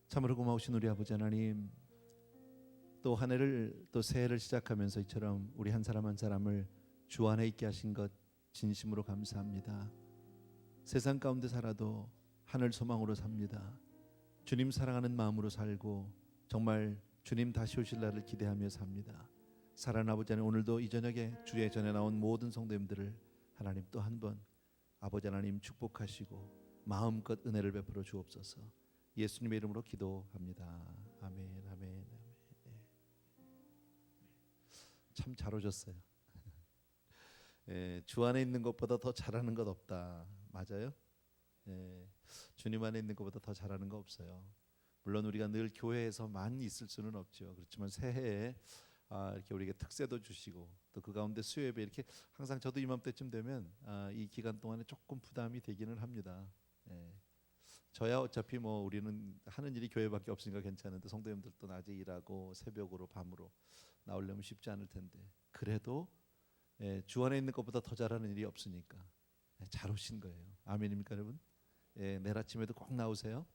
참으로 고마우신 우리 아버지 하나님, 또 한 해를 또 새해를 시작하면서 이처럼 우리 한 사람 한 사람을 주 안에 있게 하신 것 진심으로 감사합니다. 세상 가운데 살아도 하늘 소망으로 삽니다. 주님 사랑하는 마음으로 살고 정말 주님 다시 오실 날을 기대하며 삽니다. 사랑하는 아버지 하나님, 오늘도 이 저녁에 주의 전에 나온 모든 성도님들을 하나님 또 한 번 아버지 하나님 축복하시고 마음껏 은혜를 베풀어 주옵소서. 예수님의 이름으로 기도합니다. 아멘, 아멘, 아멘. 네. 참 잘 오셨어요. 주 안에 있는 것보다 더 잘하는 것 없다. 맞아요? 주님 안에 있는 것보다 더 잘하는 거 없어요. 물론 우리가 늘 교회에서만 있을 수는 없죠. 그렇지만 새해에 이렇게 우리에게 특세도 주시고 또 그 가운데 수요예배 이렇게 항상 저도 이맘때쯤 되면 이 기간 동안에 조금 부담이 되기는 합니다. 저야 어차피 뭐 우리는 하는 일이 교회밖에 없으니까 괜찮은데 성도님들도 낮에 일하고 새벽으로 밤으로 나오려면 쉽지 않을 텐데 그래도 주 안에 있는 것보다 더 잘하는 일이 없으니까 잘 오신 거예요. 아멘입니까 여러분? 내일 아침에도 꼭 나오세요.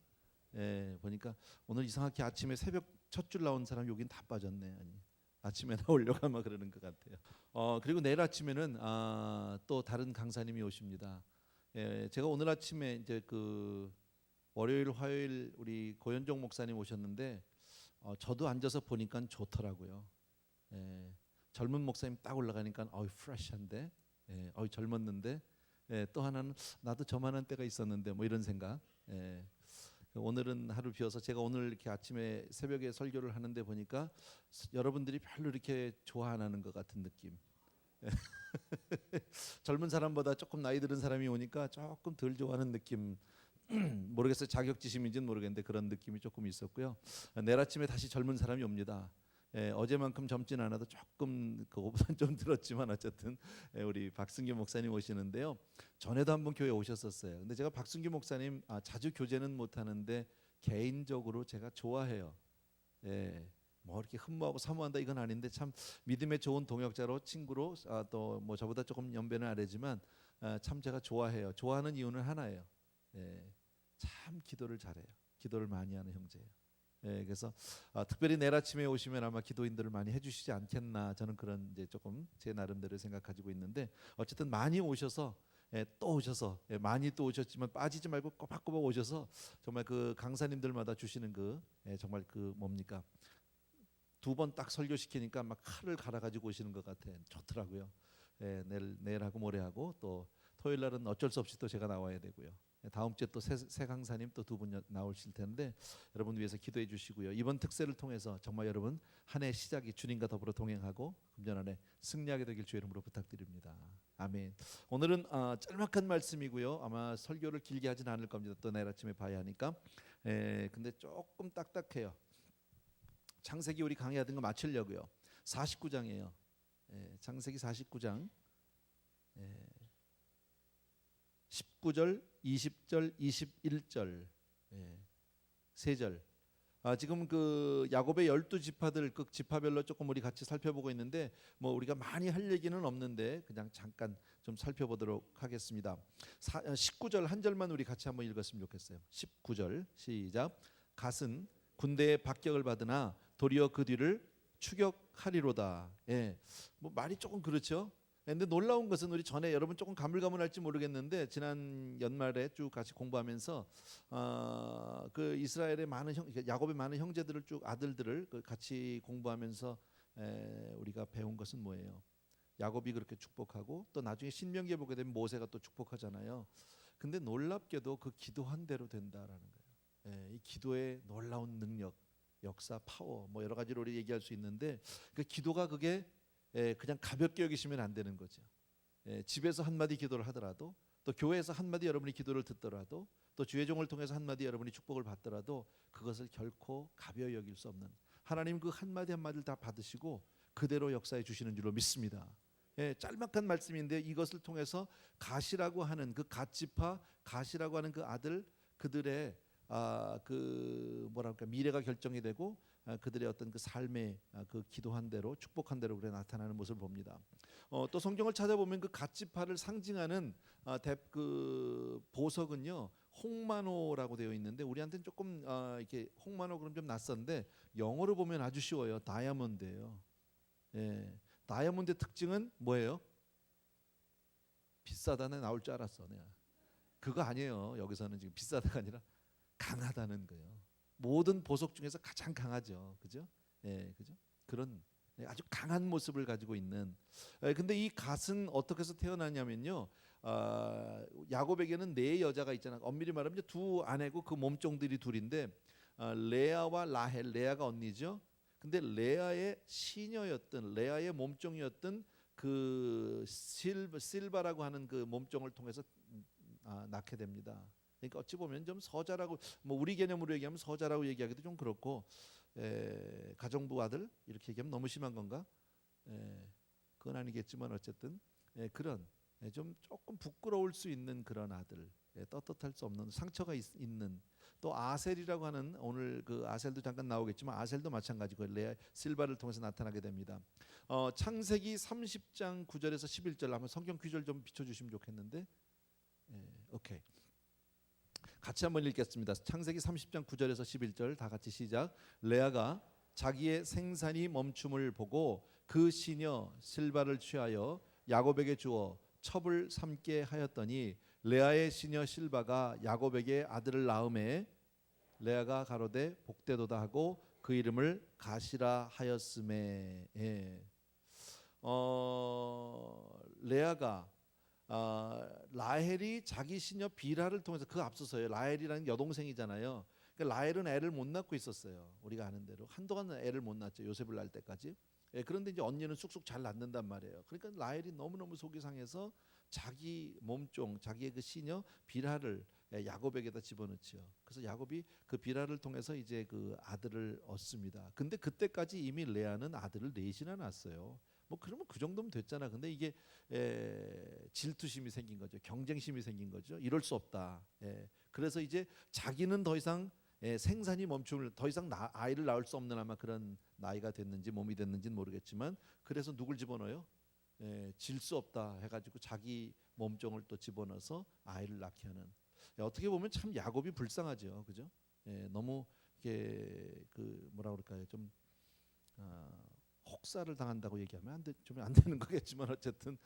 보니까 오늘 이상하게 아침에 새벽 첫 줄 나온 사람 여긴 다 빠졌네. 아니 아침에 나오려고 아마 그러는 것 같아요. 그리고 내일 아침에는 또 다른 강사님이 오십니다. 제가 오늘 아침에 이제 그 월요일 화요일 우리 고현종 목사님 오셨는데 저도 앉아서 보니까 좋더라고요. 젊은 목사님 딱 올라가니까 프레시한데 젊었는데 또 하나는 나도 저만한 때가 있었는데 뭐 이런 생각. 오늘은 하루 비어서 제가 오늘 이렇게 아침에 새벽에 설교를 하는데 보니까 여러분들이 별로 이렇게 좋아 안 하는 것 같은 느낌. 젊은 사람보다 조금 나이 들은 사람이 오니까 조금 덜 좋아하는 느낌. 모르겠어요. 자격지심인지는 모르겠는데 그런 느낌이 조금 있었고요. 내일 아침에 다시 젊은 사람이 옵니다. 어제만큼 젊진 않아도 조금 그거보다는 좀 들었지만 어쨌든 우리 박승규 목사님 오시는데요. 전에도 한번 교회 오셨었어요. 근데 제가 박승규 목사님 자주 교제는 못하는데 개인적으로 제가 좋아해요. 뭐 이렇게 흠모하고 사모한다 이건 아닌데 참 믿음의 좋은 동역자로 친구로 또 뭐 저보다 조금 연배는 아래지만 참 제가 좋아해요. 좋아하는 이유는 하나예요. 참 기도를 잘해요. 기도를 많이 하는 형제예요. 그래서 특별히 내일 아침에 오시면 아마 기도인들을 많이 해주시지 않겠나 저는 그런 이제 조금 제 나름대로 생각 가지고 있는데 어쨌든 많이 오셔서 또 오셔서 많이 또 오셨지만 빠지지 말고 꼬박꼬박 오셔서 정말 그 강사님들마다 주시는 그 정말 그 뭡니까 두 번 딱 설교시키니까 막 칼을 갈아가지고 오시는 것 같아. 좋더라고요. 내일하고 모레하고 또 토요일 날은 어쩔 수 없이 또 제가 나와야 되고요. 다음 주에 또 새 강사님 또 두 분 나오실 텐데 여러분 위해서 기도해 주시고요. 이번 특세를 통해서 정말 여러분 한 해 시작이 주님과 더불어 동행하고 금년 한 해 승리하게 되길 주의 이름으로 부탁드립니다. 아멘. 오늘은 짤막한 말씀이고요. 아마 설교를 길게 하진 않을 겁니다. 또 내일 아침에 봐야 하니까. 근데 조금 딱딱해요. 창세기 우리 강의하던 거 마치려고요. 49장이에요. 창세기 49장 19절, 20절, 21절 세 절. 지금 그 야곱의 12지파들 그 지파별로 조금 우리 같이 살펴보고 있는데 뭐 우리가 많이 할 얘기는 없는데 그냥 잠깐 좀 살펴보도록 하겠습니다. 19절 한 절만 우리 같이 한번 읽었으면 좋겠어요. 19절 시작. 갓은 군대의 박격을 받으나 도리어 그 뒤를 추격하리로다. 뭐 말이 조금 그렇죠. 근데 놀라운 것은 우리 전에 여러분 조금 가물가물할지 모르겠는데 지난 연말에 쭉 같이 공부하면서 그 이스라엘의 많은 야곱의 많은 형제들을 쭉 아들들을 같이 공부하면서 우리가 배운 것은 뭐예요? 야곱이 그렇게 축복하고 또 나중에 신명기에 보게 되면 모세가 또 축복하잖아요. 근데 놀랍게도 그 기도한 대로 된다라는 거예요. 이 기도의 놀라운 능력, 역사, 파워 뭐 여러 가지로 우리 얘기할 수 있는데 그 기도가 그게 그냥 가볍게 여기시면 안 되는 거죠. 집에서 한마디 기도를 하더라도 또 교회에서 한마디 여러분이 기도를 듣더라도 또 주의 종을 통해서 한마디 여러분이 축복을 받더라도 그것을 결코 가벼이 여길 수 없는 하나님 그 한마디 한마디를 다 받으시고 그대로 역사해 주시는 줄로 믿습니다. 짤막한 말씀인데 이것을 통해서 갓이라고 하는 그 갓지파 갓이라고 하는 그 아들 그들의 그 뭐랄까 미래가 결정이 되고 그들의 어떤 그 삶의 그 기도한 대로 축복한 대로 그래 나타나는 모습을 봅니다. 또 성경을 찾아보면 그 갓지파를 상징하는 그 보석은요 홍만호라고 되어 있는데 우리한테는 조금 이렇게 홍만호 그럼 좀 낯선데 영어로 보면 아주 쉬워요. 다이아몬드예요. 예, 다이아몬드의 특징은 뭐예요? 비싸다는 나올 줄 알았어 내가. 그거 아니에요. 여기서는 지금 비싸다가 아니라 강하다는 거예요. 모든 보석 중에서 가장 강하죠. 그죠? 예, 그죠? 그런 아주 강한 모습을 가지고 있는. 근데 이 갓은 어떻게 해서 태어나냐면요. 야곱에게는 네 여자가 있잖아. 엄밀히 말하면 이제 두 아내고 그 몸종들이 둘인데 레아와 라헬, 레아가 언니죠. 근데 레아의 시녀였던 레아의 몸종이었던 그 실바라고 하는 그 몸종을 통해서 낳게 됩니다. 그러니까 어찌 보면 좀 서자라고 뭐 우리 개념으로 얘기하면 서자라고 얘기하기도 좀 그렇고 가정부 아들 이렇게 얘기하면 너무 심한 건가? 그건 아니겠지만 어쨌든 그런 좀 조금 부끄러울 수 있는 그런 아들, 떳떳할 수 없는 상처가 있는 또 아셀이라고 하는 오늘 그 아셀도 잠깐 나오겠지만 아셀도 마찬가지고 레아 실바를 통해서 나타나게 됩니다. 창세기 30장 9절에서 11절 한번 성경 구절 좀 비춰주시면 좋겠는데, 오케이. 같이 한번 읽겠습니다. 창세기 30장 9절에서 11절 다 같이 시작. 레아가 자기의 생산이 멈춤을 보고 그 시녀 실바를 취하여 야곱에게 주어 첩을 삼게 하였더니 레아의 시녀 실바가 야곱에게 아들을 낳음에 레아가 가로되 복되도다 하고 그 이름을 가시라 하였음에. 레아가 라헬이 자기 시녀 비라를 통해서 그 앞서서요. 라헬이라는 여동생이잖아요. 그러니까 라헬은 애를 못 낳고 있었어요. 우리가 아는 대로 한동안 애를 못 낳았죠. 요셉을 낳을 때까지. 그런데 이제 언니는 쑥쑥 잘 낳는단 말이에요. 그러니까 라헬이 너무너무 속이 상해서 자기 몸종, 자기의 그 시녀 비라를 야곱에게다 집어넣지요. 그래서 야곱이 그 비라를 통해서 이제 그 아들을 얻습니다. 근데 그때까지 이미 레아는 아들을 넷이나 낳았어요. 뭐 그러면 그 정도면 됐잖아. 근데 이게 질투심이 생긴 거죠. 경쟁심이 생긴 거죠. 이럴 수 없다. 그래서 이제 자기는 더 이상 생산이 멈춤을 더 이상 아이를 낳을 수 없는 아마 그런 나이가 됐는지 몸이 됐는지는 모르겠지만 그래서 누굴 집어넣어요? 질 수 없다 해가지고 자기 몸종을 또 집어넣어서 아이를 낳게 하는. 어떻게 보면 참 야곱이 불쌍하죠, 그죠? 너무 이게 그 뭐라 그럴까요? 좀 혹사를 당한다고 얘기하면 좀 안 되는 거겠지만 어쨌든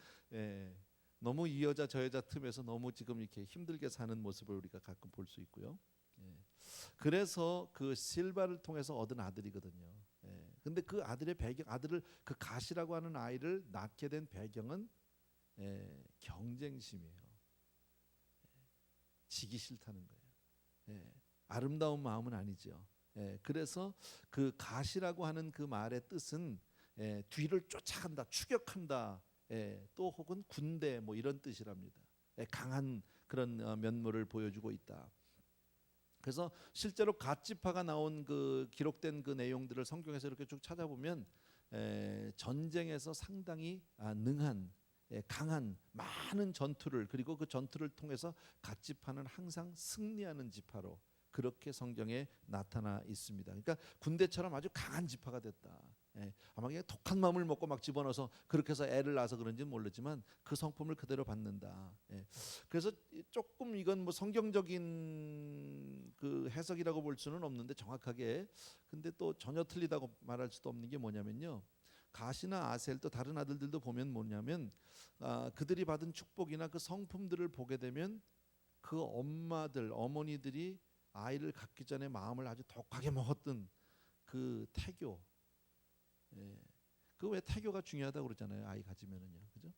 너무 이 여자 저 여자 틈에서 너무 지금 이렇게 힘들게 사는 모습을 우리가 가끔 볼 수 있고요. 그래서 그 실바를 통해서 얻은 아들이거든요. 근데 그 아들의 배경, 아들을 그 갓이라고 하는 아이를 낳게 된 배경은 경쟁심이에요. 지기 싫다는 거예요. 아름다운 마음은 아니죠. 그래서 그 갓이라고 하는 그 말의 뜻은 뒤를 쫓아간다, 추격한다, 또 혹은 군대 뭐 이런 뜻이랍니다. 강한 그런 면모를 보여주고 있다. 그래서 실제로 갓지파가 나온 그 기록된 그 내용들을 성경에서 이렇게 쭉 찾아보면 전쟁에서 상당히 능한 강한 많은 전투를 그리고 그 전투를 통해서 갓지파는 항상 승리하는 지파로 그렇게 성경에 나타나 있습니다. 그러니까 군대처럼 아주 강한 지파가 됐다. 아마 그냥 독한 마음을 먹고 막 집어넣어서 그렇게 해서 애를 낳아서 그런지는 모르지만 그 성품을 그대로 받는다. 그래서 조금 이건 뭐 성경적인 그 해석이라고 볼 수는 없는데 정확하게 근데 또 전혀 틀리다고 말할 수도 없는 게 뭐냐면요. 갓이나 아셀 또 다른 아들들도 보면 뭐냐면 그들이 받은 축복이나 그 성품들을 보게 되면 그 엄마들 어머니들이 아이를 갖기 전에 마음을 아주 독하게 먹었던 그 태교. 그 왜 태교가 중요하다고 그러잖아요. 아이 가지면은요, 그죠?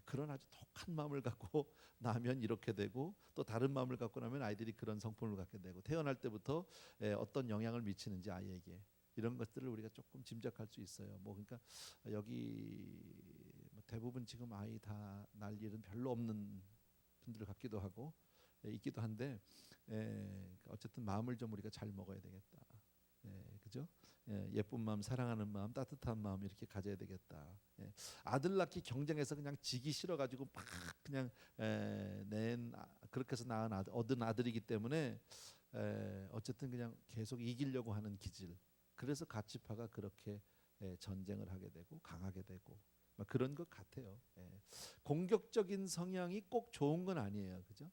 그런 아주 독한 마음을 갖고 나면 이렇게 되고 또 다른 마음을 갖고 나면 아이들이 그런 성품을 갖게 되고 태어날 때부터 어떤 영향을 미치는지 아이에게 이런 것들을 우리가 조금 짐작할 수 있어요. 뭐 그러니까 여기 뭐 대부분 지금 아이 다 낳을 일은 별로 없는 분들 같기도 하고 있기도 한데 어쨌든 마음을 좀 우리가 잘 먹어야 되겠다. 그죠? 예쁜 마음, 사랑하는 마음, 따뜻한 마음 이렇게 가져야 되겠다. 아들 낳기 경쟁해서 그냥 지기 싫어가지고 막 그냥 그렇게 해서 얻은 아들이기 때문에 어쨌든 그냥 계속 이기려고 하는 기질. 그래서 갓지파가 그렇게 전쟁을 하게 되고 강하게 되고 막 그런 것 같아요. 공격적인 성향이 꼭 좋은 건 아니에요, 그죠?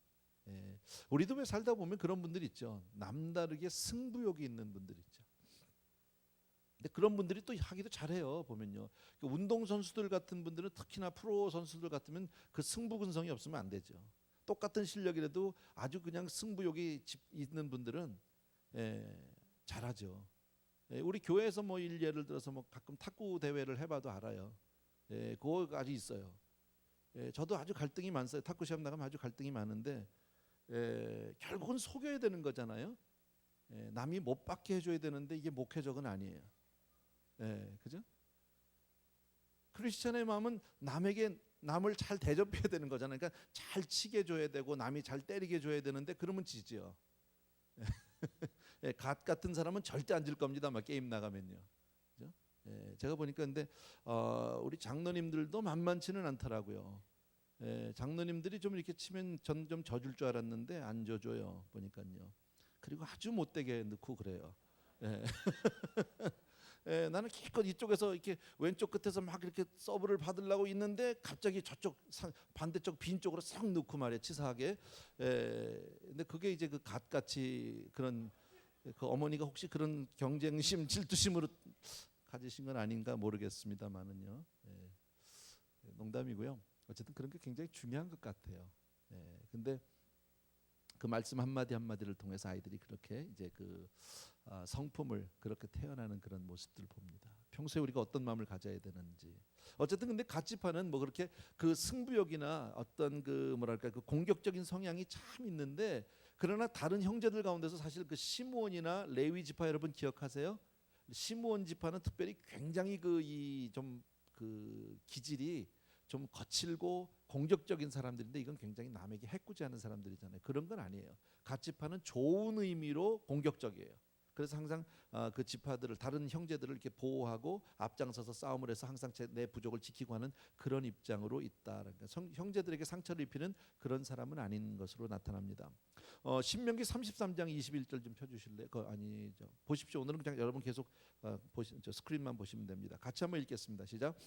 예. 우리도 왜 살다 보면 그런 분들 있죠. 남다르게 승부욕이 있는 분들 있죠. 근데 그런 분들이 또 하기도 잘해요. 보면요. 운동 선수들 같은 분들은 특히나 프로 선수들 같으면 그 승부근성이 없으면 안 되죠. 똑같은 실력이라도 아주 그냥 승부욕이 있는 분들은 잘하죠. 우리 교회에서 뭐 예를 들어서 뭐 가끔 탁구 대회를 해봐도 알아요. 그거 아주 있어요. 저도 아주 갈등이 많어요. 탁구 시합 나가면 아주 갈등이 많은데 결국은 속여야 되는 거잖아요. 남이 못 받게 해줘야 되는데 이게 목회적은 아니에요. 그죠? 크리스천의 마음은 남을 잘 대접해야 되는 거잖아요. 그러니까 잘 치게 줘야 되고 남이 잘 때리게 줘야 되는데 그러면 지죠. 갓 같은 사람은 절대 안 질 겁니다. 막 게임 나가면요. 그죠? 제가 보니까 근데 우리 장로님들도 만만치는 않더라고요. 장로님들이 좀 이렇게 치면 전 좀 져줄 줄 알았는데 안 져줘요. 보니까요. 그리고 아주 못되게 넣고 그래요. 나는 기껏 이쪽에서 이렇게 왼쪽 끝에서 막 이렇게 서브를 받으려고 있는데 갑자기 저쪽 반대쪽 빈 쪽으로 싹 넣고 말이야 치사하게. 근데 그게 이제 그 갓같이 그런 그 어머니가 혹시 그런 경쟁심, 질투심으로 가지신 건 아닌가 모르겠습니다만은요. 농담이고요. 어쨌든 그런 게 굉장히 중요한 것 같아요. 근데 그 말씀 한마디 한마디를 통해서 아이들이 그렇게 이제 그 성품을 그렇게 태어나는 그런 모습들을 봅니다. 평소에 우리가 어떤 마음을 가져야 되는지. 어쨌든 근데 갓지파는 뭐 그렇게 그 승부욕이나 어떤 그 뭐랄까 그 공격적인 성향이 참 있는데 그러나 다른 형제들 가운데서 사실 그 시므온이나 레위 지파 여러분 기억하세요? 시므온 지파는 특별히 굉장히 그 이 좀 그 기질이 좀 거칠고 공격적인 사람들인데 이건 굉장히 남에게 해코지하는 사람들이잖아요. 그런 건 아니에요. 갓 지파는 좋은 의미로 공격적이에요. 그래서 항상 그 지파들을 다른 형제들을 이렇게 보호하고 앞장서서 싸움을 해서 항상 내 부족을 지키고 하는 그런 입장으로 있다. 그러니까 형제들에게 상처를 입히는 그런 사람은 아닌 것으로 나타납니다. 신명기 33장 21절 좀 펴주실래요? 아니죠. 보십시오. 오늘은 그냥 여러분 계속 스크린만 보시면 됩니다. 같이 한번 읽겠습니다. 시작.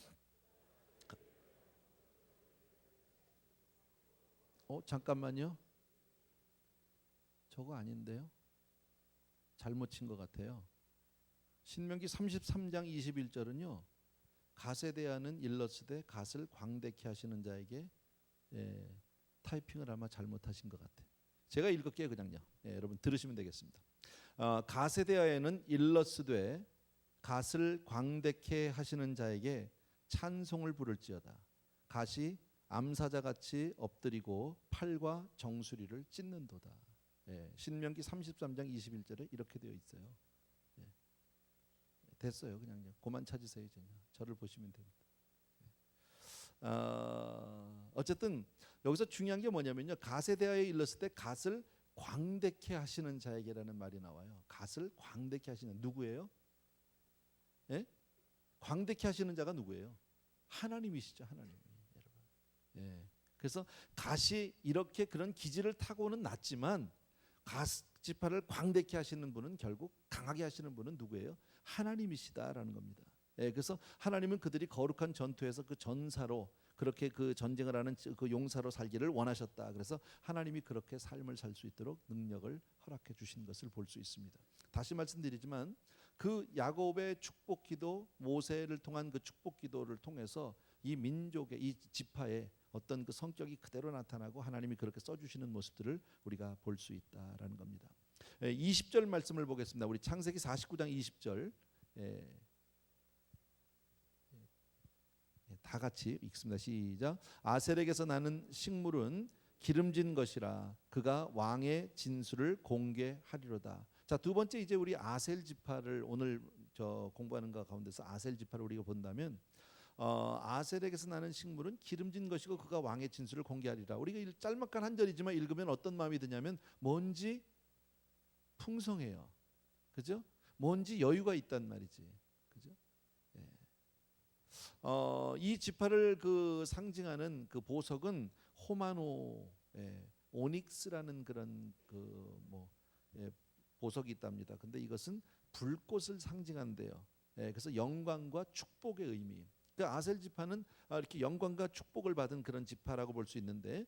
잠깐만요. 저거 아닌데요. 잘못 친 것 같아요. 신명기 33장 21절은요. 갓에 대하는 일러스되 갓을 광대케 하시는 자에게 타이핑을 아마 잘못하신 것 같아요. 제가 읽을게요. 그냥요. 여러분 들으시면 되겠습니다. 갓에 대하여는 일러스되 갓을 광대케 하시는 자에게 찬송을 부를지어다. 갓이 암사자같이 엎드리고 팔과 정수리를 찢는도다. 신명기 33장 21절에 이렇게 되어 있어요. 됐어요. 그냥요. 그만 찾으세요. 이제 저를 보시면 됩니다. 어쨌든 여기서 중요한 게 뭐냐면요. 갓에 대하여 일렀을 때 갓을 광대케 하시는 자에게라는 말이 나와요. 갓을 광대케 하시는 누구예요? 광대케 하시는 자가 누구예요? 하나님이시죠. 하나님. 그래서 갓이 이렇게 그런 기질을 타고는 났지만 갓 지파를 광대케 하시는 분은 결국 강하게 하시는 분은 누구예요? 하나님이시다라는 겁니다. 그래서 하나님은 그들이 거룩한 전투에서 그 전사로 그렇게 그 전쟁을 하는 그 용사로 살기를 원하셨다. 그래서 하나님이 그렇게 삶을 살 수 있도록 능력을 허락해 주신 것을 볼 수 있습니다. 다시 말씀드리지만 그 야곱의 축복기도 모세를 통한 그 축복기도를 통해서 이 민족의 이 지파의 어떤 그 성격이 그대로 나타나고 하나님이 그렇게 써주시는 모습들을 우리가 볼 수 있다라는 겁니다. 20절 말씀을 보겠습니다. 우리 창세기 49장 20절 다 같이 읽습니다. 시작. 아셀에게서 나는 식물은 기름진 것이라 그가 왕의 진술을 공개하리로다. 자, 두 번째 이제 우리 아셀 지파를 오늘 공부하는 것 가운데서 아셀 지파를 우리가 본다면 아셀에게서 나는 식물은 기름진 것이고 그가 왕의 진술을 공개하리라. 우리가 짤막한 한 절이지만 읽으면 어떤 마음이 드냐면 뭔지 풍성해요. 그죠? 뭔지 여유가 있단 말이지. 그죠? 이 지파를 그 상징하는 그 보석은 호마노, 오닉스라는 그런 보석이 있답니다. 근데 이것은 불꽃을 상징한대요. 그래서 영광과 축복의 의미. 그 아셀 지파는 이렇게 영광과 축복을 받은 그런 지파라고 볼 수 있는데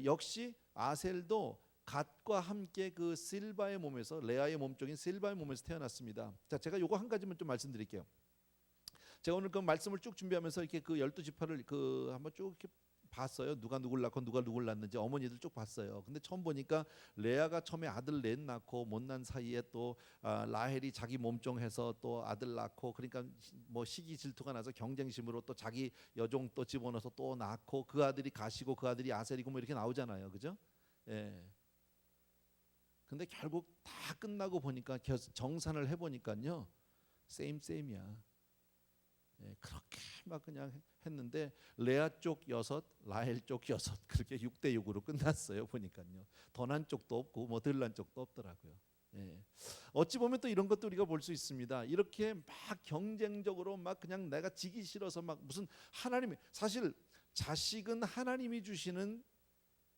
역시 아셀도 갓과 함께 그 실바의 몸에서, 레아의 몸종인 실바의 몸에서 태어났습니다. 자, 제가 요거 한 가지만 좀 말씀드릴게요. 제가 오늘 그 말씀을 쭉 준비하면서 이렇게 그 12지파를 그 한번 쭉 이렇게 봤어요. 누가 누굴 낳고 누가 누굴 낳는지 어머니들 쭉 봤어요. 근데 처음 보니까 레아가 처음에 아들 넷 낳고 못 난 사이에 또 라헬이 자기 몸종해서 또 아들 낳고, 그러니까 뭐 시기 질투가 나서 경쟁심으로 또 자기 여종 또 집어넣어서 또 낳고, 그 아들이 가시고 그 아들이 아셀이고 뭐 이렇게 나오잖아요. 그죠? 예. 근데 결국 다 끝나고 보니까 정산을 해보니까요, 세임이야. 그렇게 막 그냥 했는데 레아 쪽 6, 라헬 쪽 6, 그렇게 6대6으로 끝났어요. 보니까요, 더 난 쪽도 없고 뭐 덜 난 쪽도 없더라고요. 어찌 보면 또 이런 것도 우리가 볼 수 있습니다. 이렇게 막 경쟁적으로 막 그냥 내가 지기 싫어서 막 무슨 하나님이, 사실 자식은 하나님이 주시는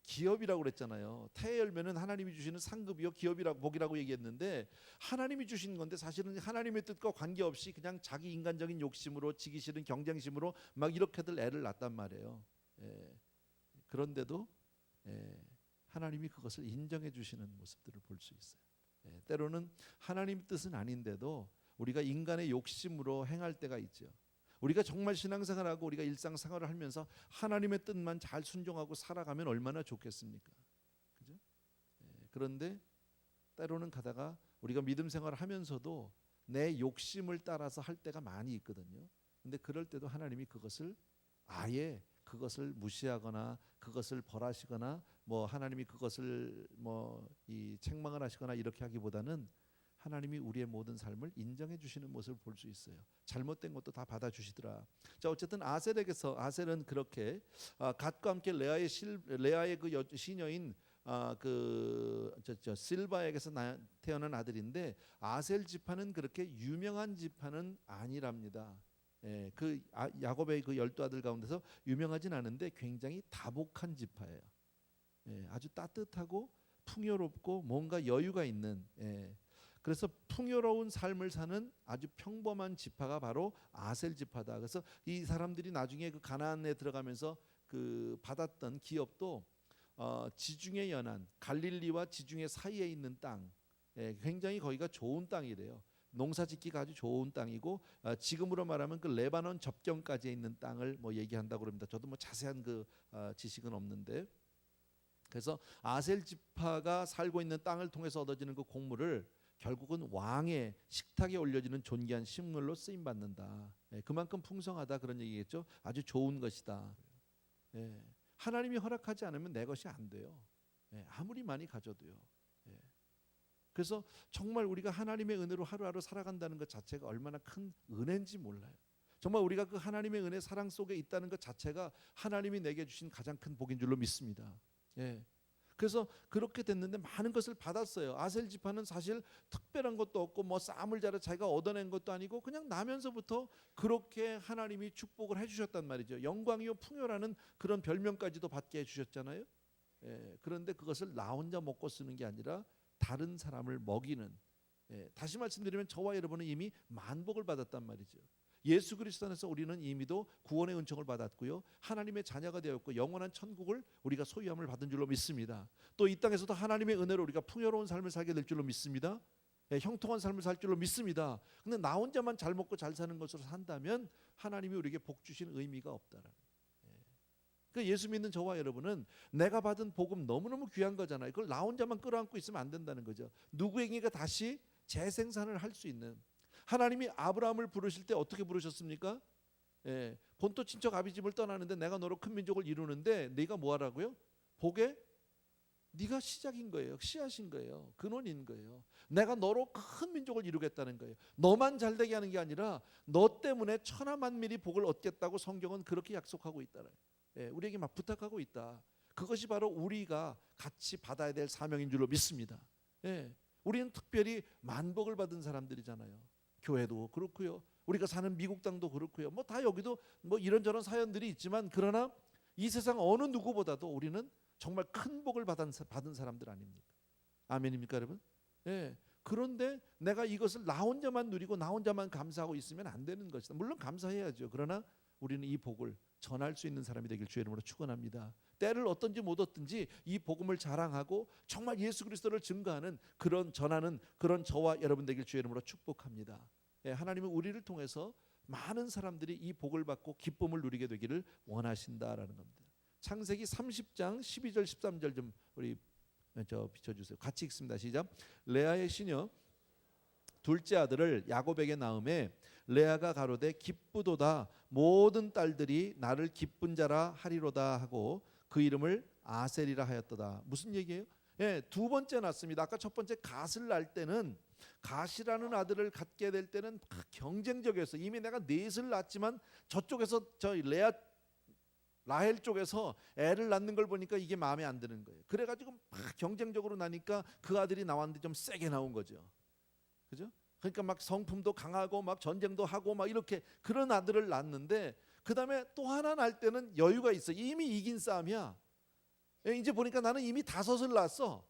기업이라고 그랬잖아요. 태의 열매는 하나님이 주시는 상급이요 기업이라고, 복이라고 얘기했는데, 하나님이 주신 건데 사실은 하나님의 뜻과 관계없이 그냥 자기 인간적인 욕심으로, 지기 싫은 경쟁심으로 막 이렇게들 애를 낳단 말이에요. 그런데도 하나님이 그것을 인정해 주시는 모습들을 볼 수 있어요. 때로는 하나님 뜻은 아닌데도 우리가 인간의 욕심으로 행할 때가 있죠. 우리가 정말 신앙생활하고 우리가 일상생활을 하면서 하나님의 뜻만 잘 순종하고 살아가면 얼마나 좋겠습니까? 그죠? 그런데 때로는 가다가 우리가 믿음 생활을 하면서도 내 욕심을 따라서 할 때가 많이 있거든요. 근데 그럴 때도 하나님이 그것을 아예 그것을 무시하거나 그것을 벌하시거나 뭐 하나님이 그것을 뭐 이 책망을 하시거나 이렇게 하기보다는 하나님이 우리의 모든 삶을 인정해 주시는 모습을 볼 수 있어요. 잘못된 것도 다 받아주시더라. 자, 어쨌든 아셀은 그렇게 갓과 함께 레아의 그 시녀인 실바에게서 태어난 아들인데, 아셀 지파는 그렇게 유명한 지파는 아니랍니다. 야곱의 그 12아들 가운데서 유명하진 않은데 굉장히 다복한 지파예요. 아주 따뜻하고 풍요롭고 뭔가 여유가 있는, 그래서 풍요로운 삶을 사는 아주 평범한 지파가 바로 아셀 지파다. 그래서 이 사람들이 나중에 그 가나안에 들어가면서 그 받았던 기업도 지중해 연안, 갈릴리와 지중해 사이에 있는 땅, 굉장히 거기가 좋은 땅이래요. 농사짓기가 아주 좋은 땅이고, 지금으로 말하면 그 레바논 접경까지에 있는 땅을 뭐 얘기한다고 그럽니다. 저도 뭐 자세한 그 지식은 없는데, 그래서 아셀 지파가 살고 있는 땅을 통해서 얻어지는 그 곡물을 결국은 왕의 식탁에 올려지는 존귀한 식물로 쓰임 받는다. 그만큼 풍성하다 그런 얘기겠죠. 아주 좋은 것이다. 하나님이 허락하지 않으면 내 것이 안 돼요. 아무리 많이 가져도요. 그래서 정말 우리가 하나님의 은혜로 하루하루 살아간다는 것 자체가 얼마나 큰 은혜인지 몰라요. 정말 우리가 그 하나님의 은혜 사랑 속에 있다는 것 자체가 하나님이 내게 주신 가장 큰 복인 줄로 믿습니다. 그래서 그렇게 됐는데 많은 것을 받았어요. 아셀 지파는 사실 특별한 것도 없고 뭐 쌈을 잘해 자기가 얻어낸 것도 아니고 그냥 나면서부터 그렇게 하나님이 축복을 해주셨단 말이죠. 영광이요 풍요라는 그런 별명까지도 받게 해주셨잖아요. 그런데 그것을 나 혼자 먹고 쓰는 게 아니라 다른 사람을 먹이는, 다시 말씀드리면 저와 여러분은 이미 만복을 받았단 말이죠. 예수 그리스도 안에서 우리는 이미도 구원의 은총을 받았고요, 하나님의 자녀가 되었고 영원한 천국을 우리가 소유함을 받은 줄로 믿습니다. 또 이 땅에서도 하나님의 은혜로 우리가 풍요로운 삶을 살게 될 줄로 믿습니다. 형통한 삶을 살 줄로 믿습니다. 근데 나 혼자만 잘 먹고 잘 사는 것으로 산다면 하나님이 우리에게 복 주신 의미가 없다라는. 그러니까 예수 믿는 저와 여러분은 내가 받은 복음 너무너무 귀한 거잖아요. 그걸 나 혼자만 끌어안고 있으면 안 된다는 거죠. 누구에게가 다시 재생산을 할 수 있는, 하나님이 아브라함을 부르실 때 어떻게 부르셨습니까? 본토 친척 아비집을 떠나는데 내가 너로 큰 민족을 이루는데 네가 뭐 하라고요? 복의 네가 시작인 거예요. 씨앗인 거예요. 근원인 거예요. 내가 너로 큰 민족을 이루겠다는 거예요. 너만 잘되게 하는 게 아니라 너 때문에 천하 만민이 복을 얻겠다고 성경은 그렇게 약속하고 있다는, 우리에게 막 부탁하고 있다. 그것이 바로 우리가 같이 받아야 될 사명인 줄로 믿습니다. 우리는 특별히 만복을 받은 사람들이잖아요. 교회도 그렇고요, 우리가 사는 미국 땅도 그렇고요, 뭐 다 여기도 뭐 이런저런 사연들이 있지만, 그러나 이 세상 어느 누구보다도 우리는 정말 큰 복을 받은 사람들 아닙니까? 아멘입니까 여러분? 그런데 내가 이것을 나 혼자만 누리고 나 혼자만 감사하고 있으면 안 되는 것이다. 물론 감사해야죠. 그러나 우리는 이 복을 전할 수 있는 사람이 되길 주의 이름으로 축원합니다. 때를 얻든지 못 얻든지 이 복음을 자랑하고 정말 예수 그리스도를 증거하는 그런 전하는 그런 저와 여러분 되길 주의 이름으로 축복합니다. 하나님은 우리를 통해서 많은 사람들이 이 복을 받고 기쁨을 누리게 되기를 원하신다라는 겁니다. 창세기 30장 12절 13절 좀 우리 비춰주세요. 같이 읽습니다. 시작. 레아의 시녀 둘째 아들을 야곱에게 낳음에 레아가 가로되 기쁘도다 모든 딸들이 나를 기쁜 자라 하리로다 하고 그 이름을 아셀이라 하였도다. 무슨 얘기예요? 두 번째 낳습니다. 아까 첫 번째 갓을 낳을 때는 갓이라는 아들을 갖게 될 때는 경쟁적이었어요. 이미 내가 넷을 낳았지만 저쪽에서 라헬 쪽에서 애를 낳는 걸 보니까 이게 마음에 안 드는 거예요. 그래가지고 막 경쟁적으로 나니까 그 아들이 나왔는데 좀 세게 나온 거죠. 그죠? 그러니까 막 성품도 강하고 막 전쟁도 하고 막 이렇게 그런 아들을 낳는데 그 다음에 또 하나 낳을 때는 여유가 있어. 이미 이긴 싸움이야. 이제 보니까 나는 이미 5을 낳았어.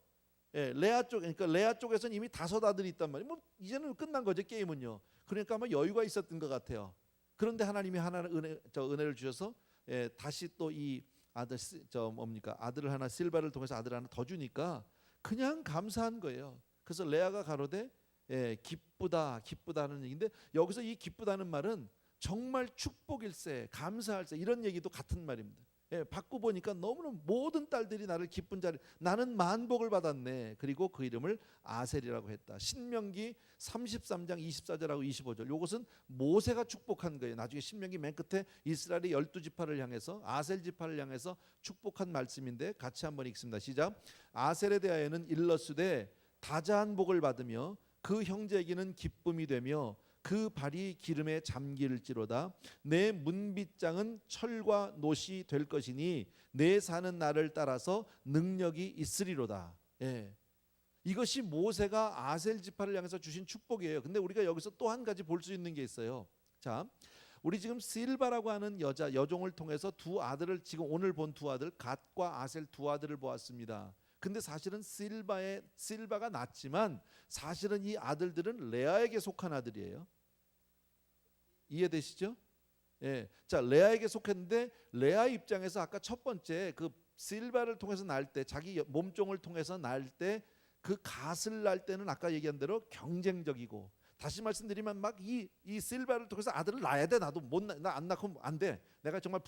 그러니까 레아 쪽에서는 이미 5 아들이 있단 말이에요. 뭐 이제는 끝난 거죠, 게임은요. 그러니까 아마 여유가 있었던 것 같아요. 그런데 하나님이 은혜를 주셔서 다시 또 이 아들을 하나 실바를 통해서 아들 하나 더 주니까 그냥 감사한 거예요. 그래서 레아가 가로되 기쁘다는 얘기인데 여기서 이 기쁘다는 말은 정말 축복일세, 감사할세 이런 얘기도 같은 말입니다. 바꾸 보니까 너무나 모든 딸들이 나를 기쁜 자리, 나는 만복을 받았네. 그리고 그 이름을 아셀이라고 했다. 신명기 33장 24절하고 25절. 이것은 모세가 축복한 거예요. 나중에 신명기 맨 끝에 이스라엘의 12지파를 향해서 아셀 지파를 향해서 축복한 말씀인데 같이 한번 읽습니다. 시작. 아셀에 대하여는 일러스되 다자한 복을 받으며 그 형제에게는 기쁨이 되며 그 발이 기름에 잠길지로다. 내 문빗장은 철과 놋이 될 것이니 내 사는 날을 따라서 능력이 있으리로다. 이것이 모세가 아셀 지파를 향해서 주신 축복이에요. 근데 우리가 여기서 또 한 가지 볼 수 있는 게 있어요. 자, 우리 지금 실바라고 하는 여종을 통해서 두 아들을 지금 오늘 본 두 아들 갓과 아셀 두 아들을 보았습니다. 근데 사실은 실바가 낳았지만 사실은 이 아들들은 레아에게 속한 아들이에요. 이해되시죠? 자, 레아에게 속했는데 레아 입장에서 아까 첫 번째 그 실바를 통해서 낳을 때 자기 몸종을 통해서 낳을 때 그 갓을 낳을 때는 아까 얘기한 대로 경쟁적이고 다시 말씀드리면 막 이 실바를 통해서 아들을 낳아야 돼. 나도 나 안 낳고 안 돼. 내가 정말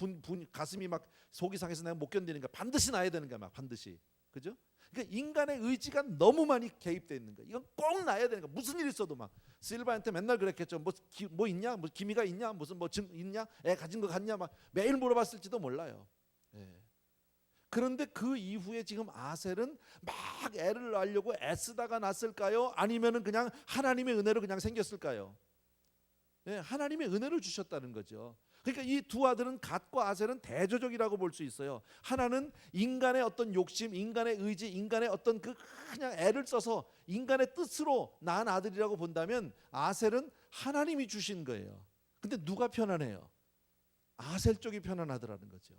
가슴이 막 속이 상해서 내가 못 견디니까 반드시 낳아야 되는 거야. 막 반드시. 그죠? 그러니까 인간의 의지가 너무 많이 개입되어 있는 거예요. 이건 꼭 나야 되는 거야. 무슨 일 있어도 막 실바한테 맨날 그랬겠죠. 뭐 있냐? 뭐 기미가 있냐? 무슨 뭐 증 있냐? 애 가진 거 같냐? 막 매일 물어봤을지도 몰라요. 그런데 그 이후에 지금 아셀은 막 애를 낳으려고 애쓰다가 낳았을까요? 아니면은 그냥 하나님의 은혜로 그냥 생겼을까요? 하나님의 은혜를 주셨다는 거죠. 그러니까 이 두 아들은 갓과 아셀은 대조적이라고 볼 수 있어요. 하나는 인간의 어떤 욕심, 인간의 의지, 인간의 어떤 그냥 애를 써서 인간의 뜻으로 낳은 아들이라고 본다면 아셀은 하나님이 주신 거예요. 근데 누가 편안해요? 아셀 쪽이 편안하더라는 거죠.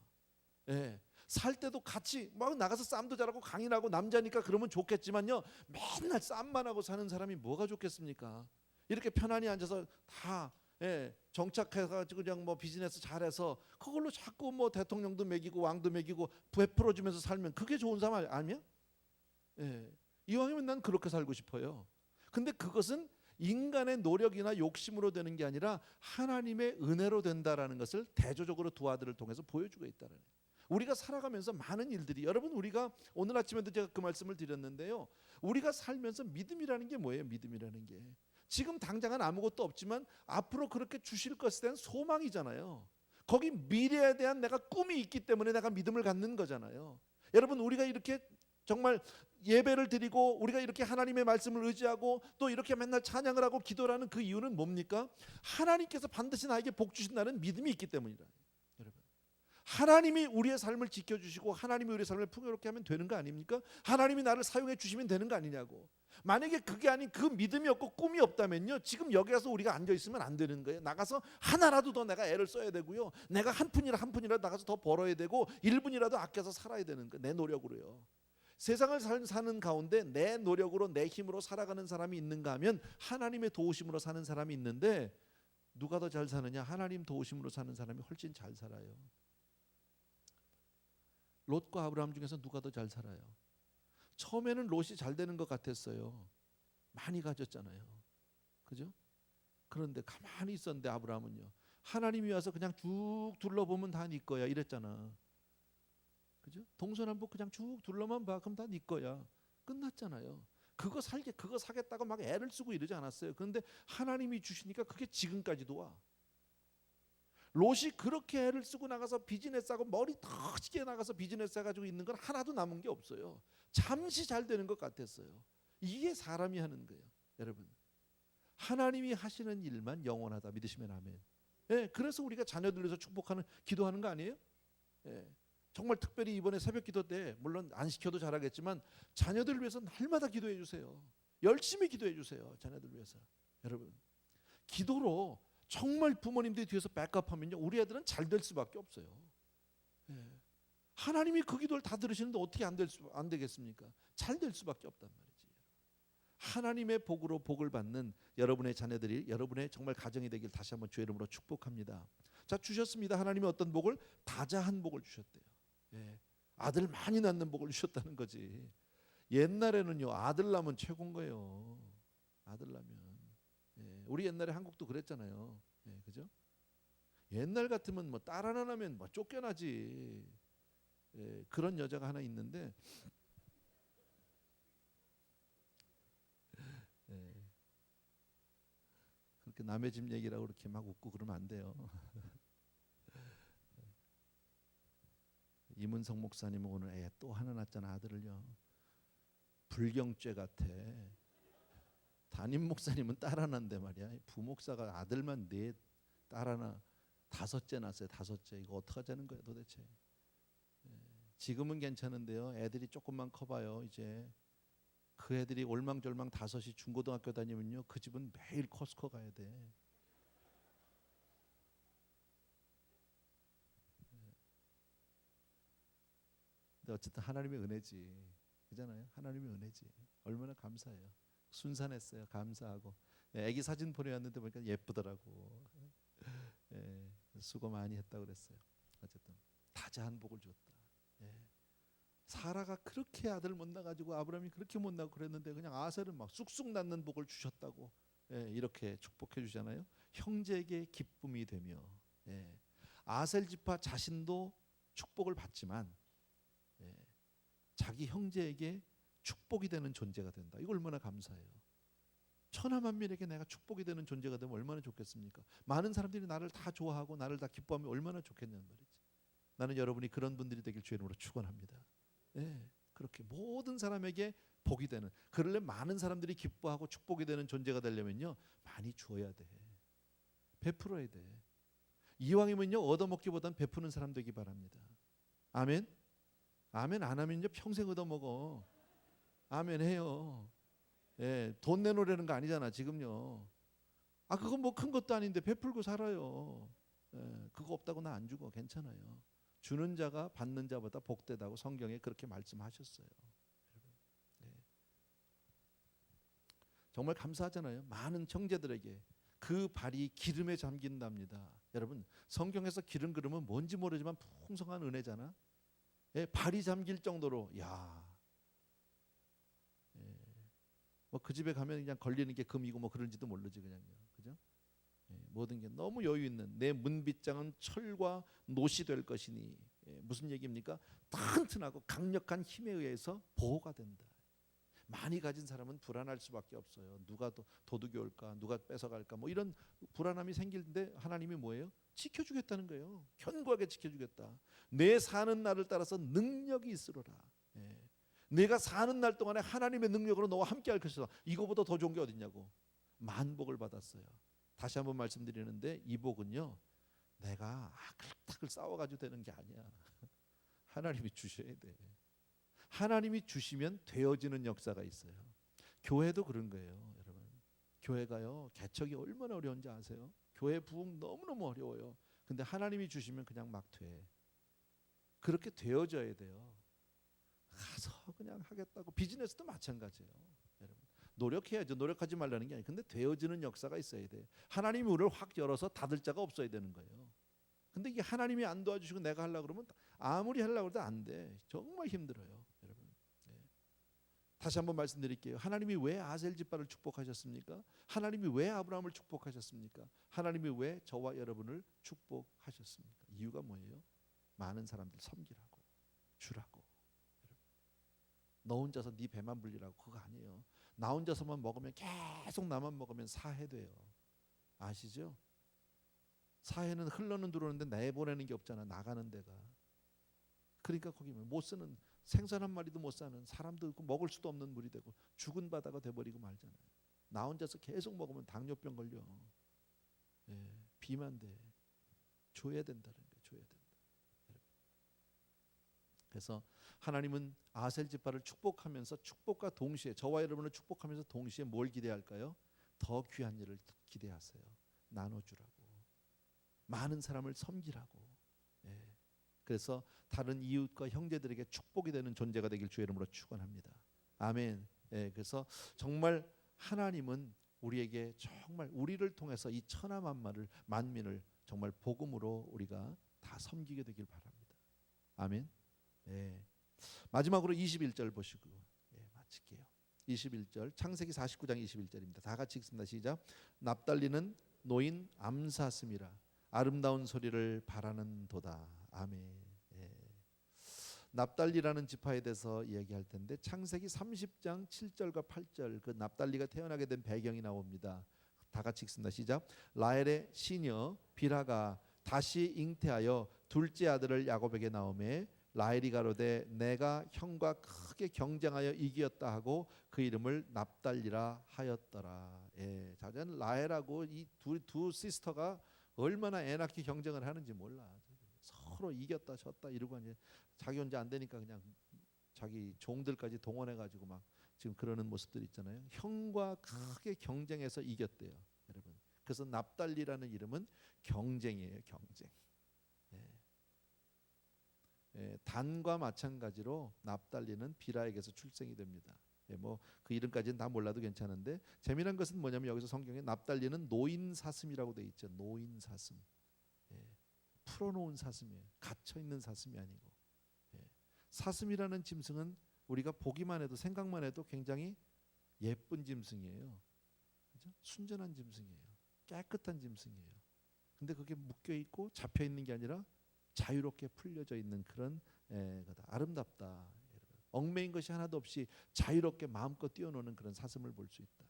살 때도 같이 막 나가서 싸움도 잘하고 강인하고 남자니까 그러면 좋겠지만요, 맨날 싸움만 하고 사는 사람이 뭐가 좋겠습니까? 이렇게 편안히 앉아서 다 정착해가지고 그냥 뭐 비즈니스 잘해서 그걸로 자꾸 뭐 대통령도 먹이고 왕도 먹이고 베풀어주면서 살면 그게 좋은 삶 아니야? 이왕이면 난 그렇게 살고 싶어요. 근데 그것은 인간의 노력이나 욕심으로 되는 게 아니라 하나님의 은혜로 된다라는 것을 대조적으로 두 아들을 통해서 보여주고 있다는 거예요. 우리가 살아가면서 많은 일들이, 여러분 우리가 오늘 아침에도 제가 그 말씀을 드렸는데요, 우리가 살면서 믿음이라는 게 뭐예요? 믿음이라는 게 지금 당장은 아무것도 없지만 앞으로 그렇게 주실 것에 대한 소망이잖아요. 거기 미래에 대한 내가 꿈이 있기 때문에 내가 믿음을 갖는 거잖아요. 여러분 우리가 이렇게 정말 예배를 드리고 우리가 이렇게 하나님의 말씀을 의지하고 또 이렇게 맨날 찬양을 하고 기도를 하는 그 이유는 뭡니까? 하나님께서 반드시 나에게 복 주신다는 믿음이 있기 때문이다. 여러분, 하나님이 우리의 삶을 지켜주시고 하나님이 우리의 삶을 풍요롭게 하면 되는 거 아닙니까? 하나님이 나를 사용해 주시면 되는 거 아니냐고. 만약에 그게 아닌 그 믿음이 없고 꿈이 없다면요, 지금 여기 가서 우리가 앉아있으면 안 되는 거예요. 나가서 하나라도 더 내가 애를 써야 되고요, 내가 한 푼이라도 나가서 더 벌어야 되고 1분이라도 아껴서 살아야 되는 거예요. 내 노력으로요. 세상을 사는 가운데 내 노력으로 내 힘으로 살아가는 사람이 있는가 하면 하나님의 도우심으로 사는 사람이 있는데, 누가 더 잘 사느냐? 하나님 도우심으로 사는 사람이 훨씬 잘 살아요. 롯과 아브라함 중에서 누가 더 잘 살아요? 처음에는 롯이 잘 되는 것 같았어요. 많이 가졌잖아요. 그죠? 그런데 가만히 있었는데 아브라함은요, 하나님이 와서 그냥 쭉 둘러보면 다 네 거야 이랬잖아. 그죠? 동서남북 그냥 쭉 둘러만 봐. 그럼 다 네 거야. 끝났잖아요. 그거 살게, 그거 사겠다고 막 애를 쓰고 이러지 않았어요. 그런데 하나님이 주시니까 그게 지금까지도 와. 롯이 그렇게 애를 쓰고 나가서 비즈니스하고 머리 터지게 나가서 비즈니스 해가지고 있는 건 하나도 남은 게 없어요. 잠시 잘 되는 것 같았어요. 이게 사람이 하는 거예요. 여러분, 하나님이 하시는 일만 영원하다 믿으시면 아멘. 예, 그래서 우리가 자녀들 위해서 축복하는 기도하는 거 아니에요? 예, 정말 특별히 이번에 새벽 기도 때 물론 안 시켜도 잘하겠지만 자녀들 위해서 날마다 기도해 주세요. 열심히 기도해 주세요. 자녀들 위해서. 여러분, 기도로 정말 부모님들이 뒤에서 백업하면요, 우리 애들은 잘 될 수밖에 없어요. 예. 하나님이 그 기도를 다 들으시는데 어떻게 안 되겠습니까? 잘 될 수밖에 없단 말이지. 하나님의 복으로 복을 받는 여러분의 자녀들이 여러분의 정말 가정이 되길 다시 한번 주의 이름으로 축복합니다. 자, 주셨습니다. 하나님이 어떤 복을? 다자한 복을 주셨대요. 예. 아들 많이 낳는 복을 주셨다는 거지. 옛날에는요, 아들 낳으면 최고인 거예요. 아들 낳으면. 예. 우리 옛날에 한국도 그랬잖아요. 예, 그죠? 옛날 같으면 뭐 딸 하나 낳으면 뭐 쫓겨나지. 예, 그런 여자가 하나 있는데, 예, 그렇게 남의 집 얘기라고 그렇게 막 웃고 그러면 안 돼요. 이문성 목사님은 오늘 애 또 하나 낳았잖아, 아들을요. 불경죄 같아. 담임 목사님은 딸 하나인데 말이야. 부목사가 아들만 네, 딸 하나, 다섯째 낳았어요. 다섯째. 이거 어떻게 하자는 거예요 도대체. 지금은 괜찮은데요, 애들이 조금만 커봐요. 이제 그 애들이 올망졸망 다섯이 중고등학교 다니면요, 그 집은 매일 코스코 가야 돼. 근데 어쨌든 하나님의 은혜지. 그잖아요. 하나님의 은혜지. 얼마나 감사해요. 순산했어요. 감사하고. 예, 아기 사진 보내왔는데 보니까 예쁘더라고. 예, 수고 많이 했다고 그랬어요. 어쨌든 다자한 복을 줬다. 예. 사라가 그렇게 아들 못 낳아가지고 아브라함이 그렇게 못 낳고 그랬는데 그냥 아셀은 막 쑥쑥 낳는 복을 주셨다고. 예, 이렇게 축복해 주잖아요. 형제에게 기쁨이 되며. 예. 아셀 지파 자신도 축복을 받지만, 예, 자기 형제에게 축복이 되는 존재가 된다. 이거 얼마나 감사해요. 천하만민에게 내가 축복이 되는 존재가 되면 얼마나 좋겠습니까? 많은 사람들이 나를 다 좋아하고 나를 다 기뻐하면 얼마나 좋겠냐는 말이지. 나는 여러분이 그런 분들이 되길 주의 이름으로 축원합니다. 예, 그렇게 모든 사람에게 복이 되는, 그러려면 많은 사람들이 기뻐하고 축복이 되는 존재가 되려면요, 많이 주어야 돼. 베풀어야 돼. 이왕이면요, 얻어먹기보단 베푸는 사람 되기 바랍니다. 아멘. 아멘 안 하면요 평생 얻어먹어. 아멘 해요. 예, 돈 내놓으라는 거 아니잖아 지금요. 아, 그건 뭐 큰 것도 아닌데 베풀고 살아요. 예, 그거 없다고 나 안 주고 괜찮아요. 주는 자가 받는 자보다 복되다고 성경에 그렇게 말씀하셨어요. 예. 정말 감사하잖아요. 많은 형제들에게 그 발이 기름에 잠긴답니다. 여러분, 성경에서 기름 그름은 뭔지 모르지만 풍성한 은혜잖아. 예, 발이 잠길 정도로, 야, 예, 뭐 그 집에 가면 그냥 걸리는 게 금이고 뭐 그런지도 모르지 그냥요, 그죠? 예, 모든 게 너무 여유 있는, 내 문빗장은 철과 노시 될 것이니. 예, 무슨 얘기입니까? 튼튼하고 강력한 힘에 의해서 보호가 된다. 많이 가진 사람은 불안할 수밖에 없어요. 누가 도둑이 올까, 누가 뺏어갈까, 뭐 이런 불안함이 생길때 하나님이 뭐예요? 지켜주겠다는 거예요. 견고하게 지켜주겠다. 내 사는 날을 따라서 능력이 있으리라. 예. 내가 사는 날 동안에 하나님의 능력으로 너와 함께할 것이다. 이거보다 더 좋은 게 어딨냐고. 만복을 받았어요. 다시 한번 말씀드리는데 이 복은요, 내가 아클탁을 싸워가지고 되는 게 아니야. 하나님이 주셔야 돼. 하나님이 주시면 되어지는 역사가 있어요. 교회도 그런 거예요, 여러분. 교회가요, 개척이 얼마나 어려운지 아세요? 교회 부흥 너무너무 어려워요. 근데 하나님이 주시면 그냥 막 돼. 그렇게 되어져야 돼요. 가서 그냥 하겠다고. 비즈니스도 마찬가지예요, 여러분. 노력해야죠. 노력하지 말라는 게 아니에요. 근데 되어지는 역사가 있어야 돼. 하나님이 문을 확 열어서 닫을 자가 없어야 되는 거예요. 근데 이게 하나님이 안 도와주시고 내가 하려고 그러면 아무리 하려고 해도 안 돼. 정말 힘들어요, 여러분. 네. 다시 한번 말씀드릴게요. 하나님이 왜 아셀 지파를 축복하셨습니까? 하나님이 왜 아브라함을 축복하셨습니까? 하나님이 왜 저와 여러분을 축복하셨습니까? 이유가 뭐예요? 많은 사람들 섬기라고, 주라고. 여러분. 너 혼자서 네 배만 불리라고. 그거 아니에요. 나 혼자서만 먹으면 계속 나만 먹으면 사해돼요. 아시죠? 사회는 흘러는 들어오는데 내보내는 게 없잖아. 나가는 데가. 그러니까 거기 못 쓰는 생선 한 마리도 못 사는 사람도 있고 먹을 수도 없는 물이 되고 죽은 바다가 돼버리고 말잖아요. 나 혼자서 계속 먹으면 당뇨병 걸려. 예, 비만 돼. 줘야 된다는 거예요. 줘야 된다. 그래서 하나님은 아셀 지파를 축복하면서 축복과 동시에 저와 여러분을 축복하면서 동시에 뭘 기대할까요? 더 귀한 일을 기대하세요. 나눠주라고. 많은 사람을 섬기라고. 예. 그래서 다른 이웃과 형제들에게 축복이 되는 존재가 되길 주의 이름으로 축원합니다. 아멘. 예. 그래서 정말 하나님은 우리에게 정말 우리를 통해서 이 만민을 정말 복음으로 우리가 다 섬기게 되길 바랍니다. 아멘. 예. 마지막으로 21절 보시고 마칠게요. 21절 창세기 49장 21절입니다. 다 같이 읽습니다. 시작. 납달리는 노인 암사슴이라 아름다운 소리를 바라는 도다. 아멘. 예. 납달리라는 지파에 대해서 이야기할 텐데 창세기 30장 7절과 8절 그 납달리가 태어나게 된 배경이 나옵니다. 다 같이 읽습니다. 시작. 라헬의 시녀 빌하가 다시 잉태하여 둘째 아들을 야곱에게 낳음에 라헬이 가로되 내가 형과 크게 경쟁하여 이기었다 하고 그 이름을 납달리라 하였더라. 예, 자전 라헬하고 이 두 시스터가 얼마나 애 낳기 경쟁을 하는지 몰라. 서로 이겼다 졌다 이러고 이제 자기 혼자 안 되니까 그냥 자기 종들까지 동원해 가지고 막 지금 그러는 모습들 있잖아요. 형과 크게 경쟁해서 이겼대요, 여러분. 그래서 납달리라는 이름은 경쟁이에요, 경쟁. 단과 마찬가지로 납달리는 비라에게서 출생이 됩니다. 뭐그 이름까지는 다 몰라도 괜찮은데 재미난 것은 뭐냐면 여기서 성경에 납달리는 노인 사슴이라고 돼 있죠. 노인 사슴. 풀어놓은 사슴이에요. 갇혀 있는 사슴이 아니고. 사슴이라는 짐승은 우리가 보기만 해도 생각만 해도 굉장히 예쁜 짐승이에요. 그죠? 순전한 짐승이에요. 깨끗한 짐승이에요. 근데 그게 묶여 있고 잡혀 있는 게 아니라 자유롭게 풀려져 있는 그런 거다. 아름답다. 얽매인 것이 하나도 없이 자유롭게 마음껏 뛰어노는 그런 사슴을 볼 수 있다.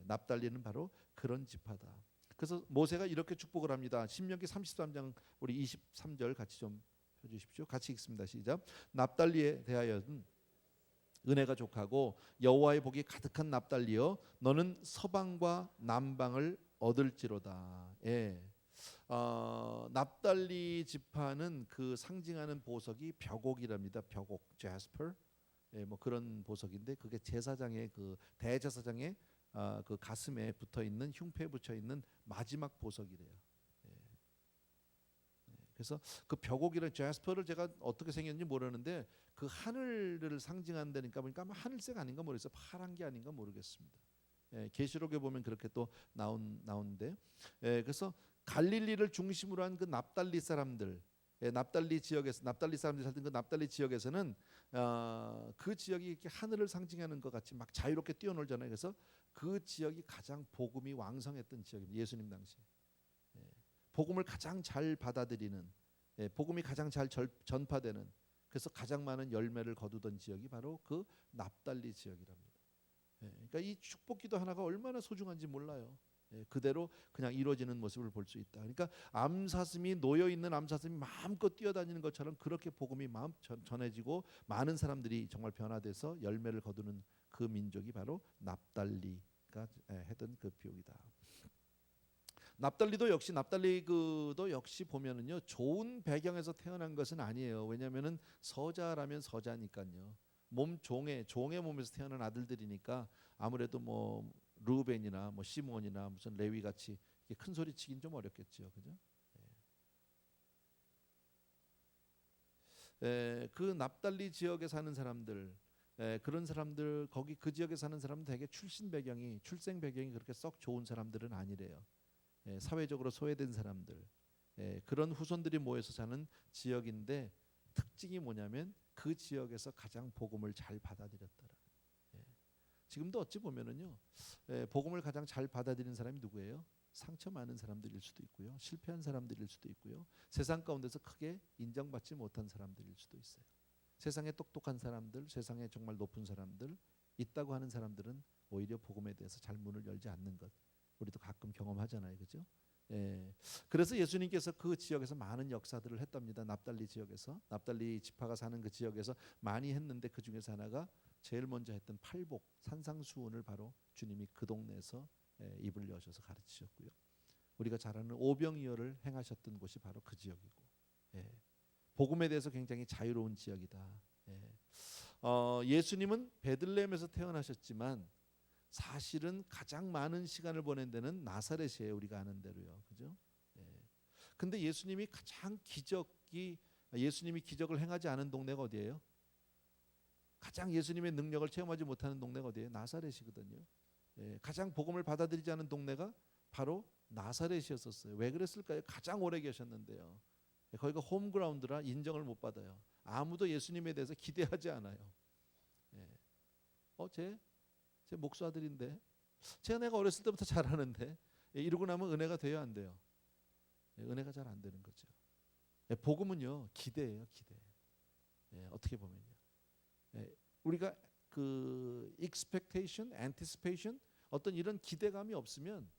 납달리는 바로 그런 지파다. 그래서 모세가 이렇게 축복을 합니다. 신명기 33장 우리 23절 같이 좀 펴주십시오. 같이 읽습니다. 시작. 납달리에 대하여는 은혜가 족하고 여호와의 복이 가득한 납달리여 너는 서방과 남방을 얻을지로다. 납달리 지파는 그 상징하는 보석이 벽옥이랍니다. 벽옥, 제스퍼, 뭐 그런 보석인데 그게 제사장의 그 대제사장의 그 가슴에 붙어 있는 흉패에 붙여 있는 마지막 보석이래요. 그래서 그 벽옥이라는 제스퍼를 제가 어떻게 생겼는지 모르는데 그 하늘을 상징한다니까 보니까 아마 하늘색 아닌가 모르겠어요. 파란 게 아닌가 모르겠습니다. 계시록에 보면 그렇게 또 나오는데 그래서 갈릴리를 중심으로 한 그 납달리 사람들, 납달리 지역에서 납달리 사람들이 살던 그 납달리 지역에서는 그 지역이 이렇게 하늘을 상징하는 것 같이 막 자유롭게 뛰어놀잖아요. 그래서 그 지역이 가장 복음이 왕성했던 지역입니다. 예수님 당시 복음을 가장 잘 받아들이는, 복음이 가장 잘 전파되는, 그래서 가장 많은 열매를 거두던 지역이 바로 그 납달리 지역이랍니다. 그러니까 이 축복기도 하나가 얼마나 소중한지 몰라요. 그대로 그냥 이루어지는 모습을 볼 수 있다. 그러니까 암사슴이 놓여 있는 암사슴이 마음껏 뛰어다니는 것처럼 그렇게 복음이 전해지고 많은 사람들이 정말 변화돼서 열매를 거두는 그 민족이 바로 납달리가 했던 그 비옥이다. 납달리도 역시 보면은요 좋은 배경에서 태어난 것은 아니에요. 왜냐하면은 서자라면 서자니까요. 종의 몸에서 태어난 아들들이니까 아무래도 뭐 루벤이나 뭐 시몬이나 무슨 레위 같이 큰 소리 치긴 좀 어렵겠죠, 그죠? 그 납달리 지역에 사는 사람들, 그런 사람들 거기 그 지역에 사는 사람은 되게 출생 배경이 그렇게 썩 좋은 사람들은 아니래요. 사회적으로 소외된 사람들, 그런 후손들이 모여서 사는 지역인데 특징이 뭐냐면 그 지역에서 가장 복음을 잘 받아들였더라. 지금도 어찌 보면은요, 복음을 가장 잘 받아들이는 사람이 누구예요? 상처 많은 사람들일 수도 있고요, 실패한 사람들일 수도 있고요, 세상 가운데서 크게 인정받지 못한 사람들일 수도 있어요. 세상에 똑똑한 사람들, 세상에 정말 높은 사람들 있다고 하는 사람들은 오히려 복음에 대해서 잘 문을 열지 않는 것, 우리도 가끔 경험하잖아요, 그죠? 그래서 예수님께서 그 지역에서 많은 역사들을 했답니다. 납달리 지역에서, 납달리 지파가 사는 그 지역에서 많이 했는데 그 중에서 하나가 제일 먼저 했던 팔복, 산상수훈을 바로 주님이 그 동네에서 입을 여셔서 가르치셨고요. 우리가 잘 아는 오병이어를 행하셨던 곳이 바로 그 지역이고, 복음에 대해서 굉장히 자유로운 지역이다. 예수님은 베들레헴에서 태어나셨지만 사실은 가장 많은 시간을 보낸 데는 나사렛이에요. 우리가 아는 대로요, 그죠? 근데 예수님이 기적을 행하지 않은 동네가 어디예요? 가장 예수님의 능력을 체험하지 못하는 동네가 어디예요? 나사렛이거든요. 가장 복음을 받아들이지 않은 동네가 바로 나사렛이었었어요. 왜 그랬을까요? 가장 오래 계셨는데요. 거기가 홈그라운드라 인정을 못 받아요. 아무도 예수님에 대해서 기대하지 않아요. 제 목사들인데, 제가 내가 어렸을 때부터 잘하는데 이러고 나면 은혜가 돼요, 안 돼요? 은혜가 잘 안 되는 거죠. 복음은요, 기대예요, 기대. 어떻게 보면요, 우리가 그 expectation, anticipation, 어떤 이런 기대감이 없으면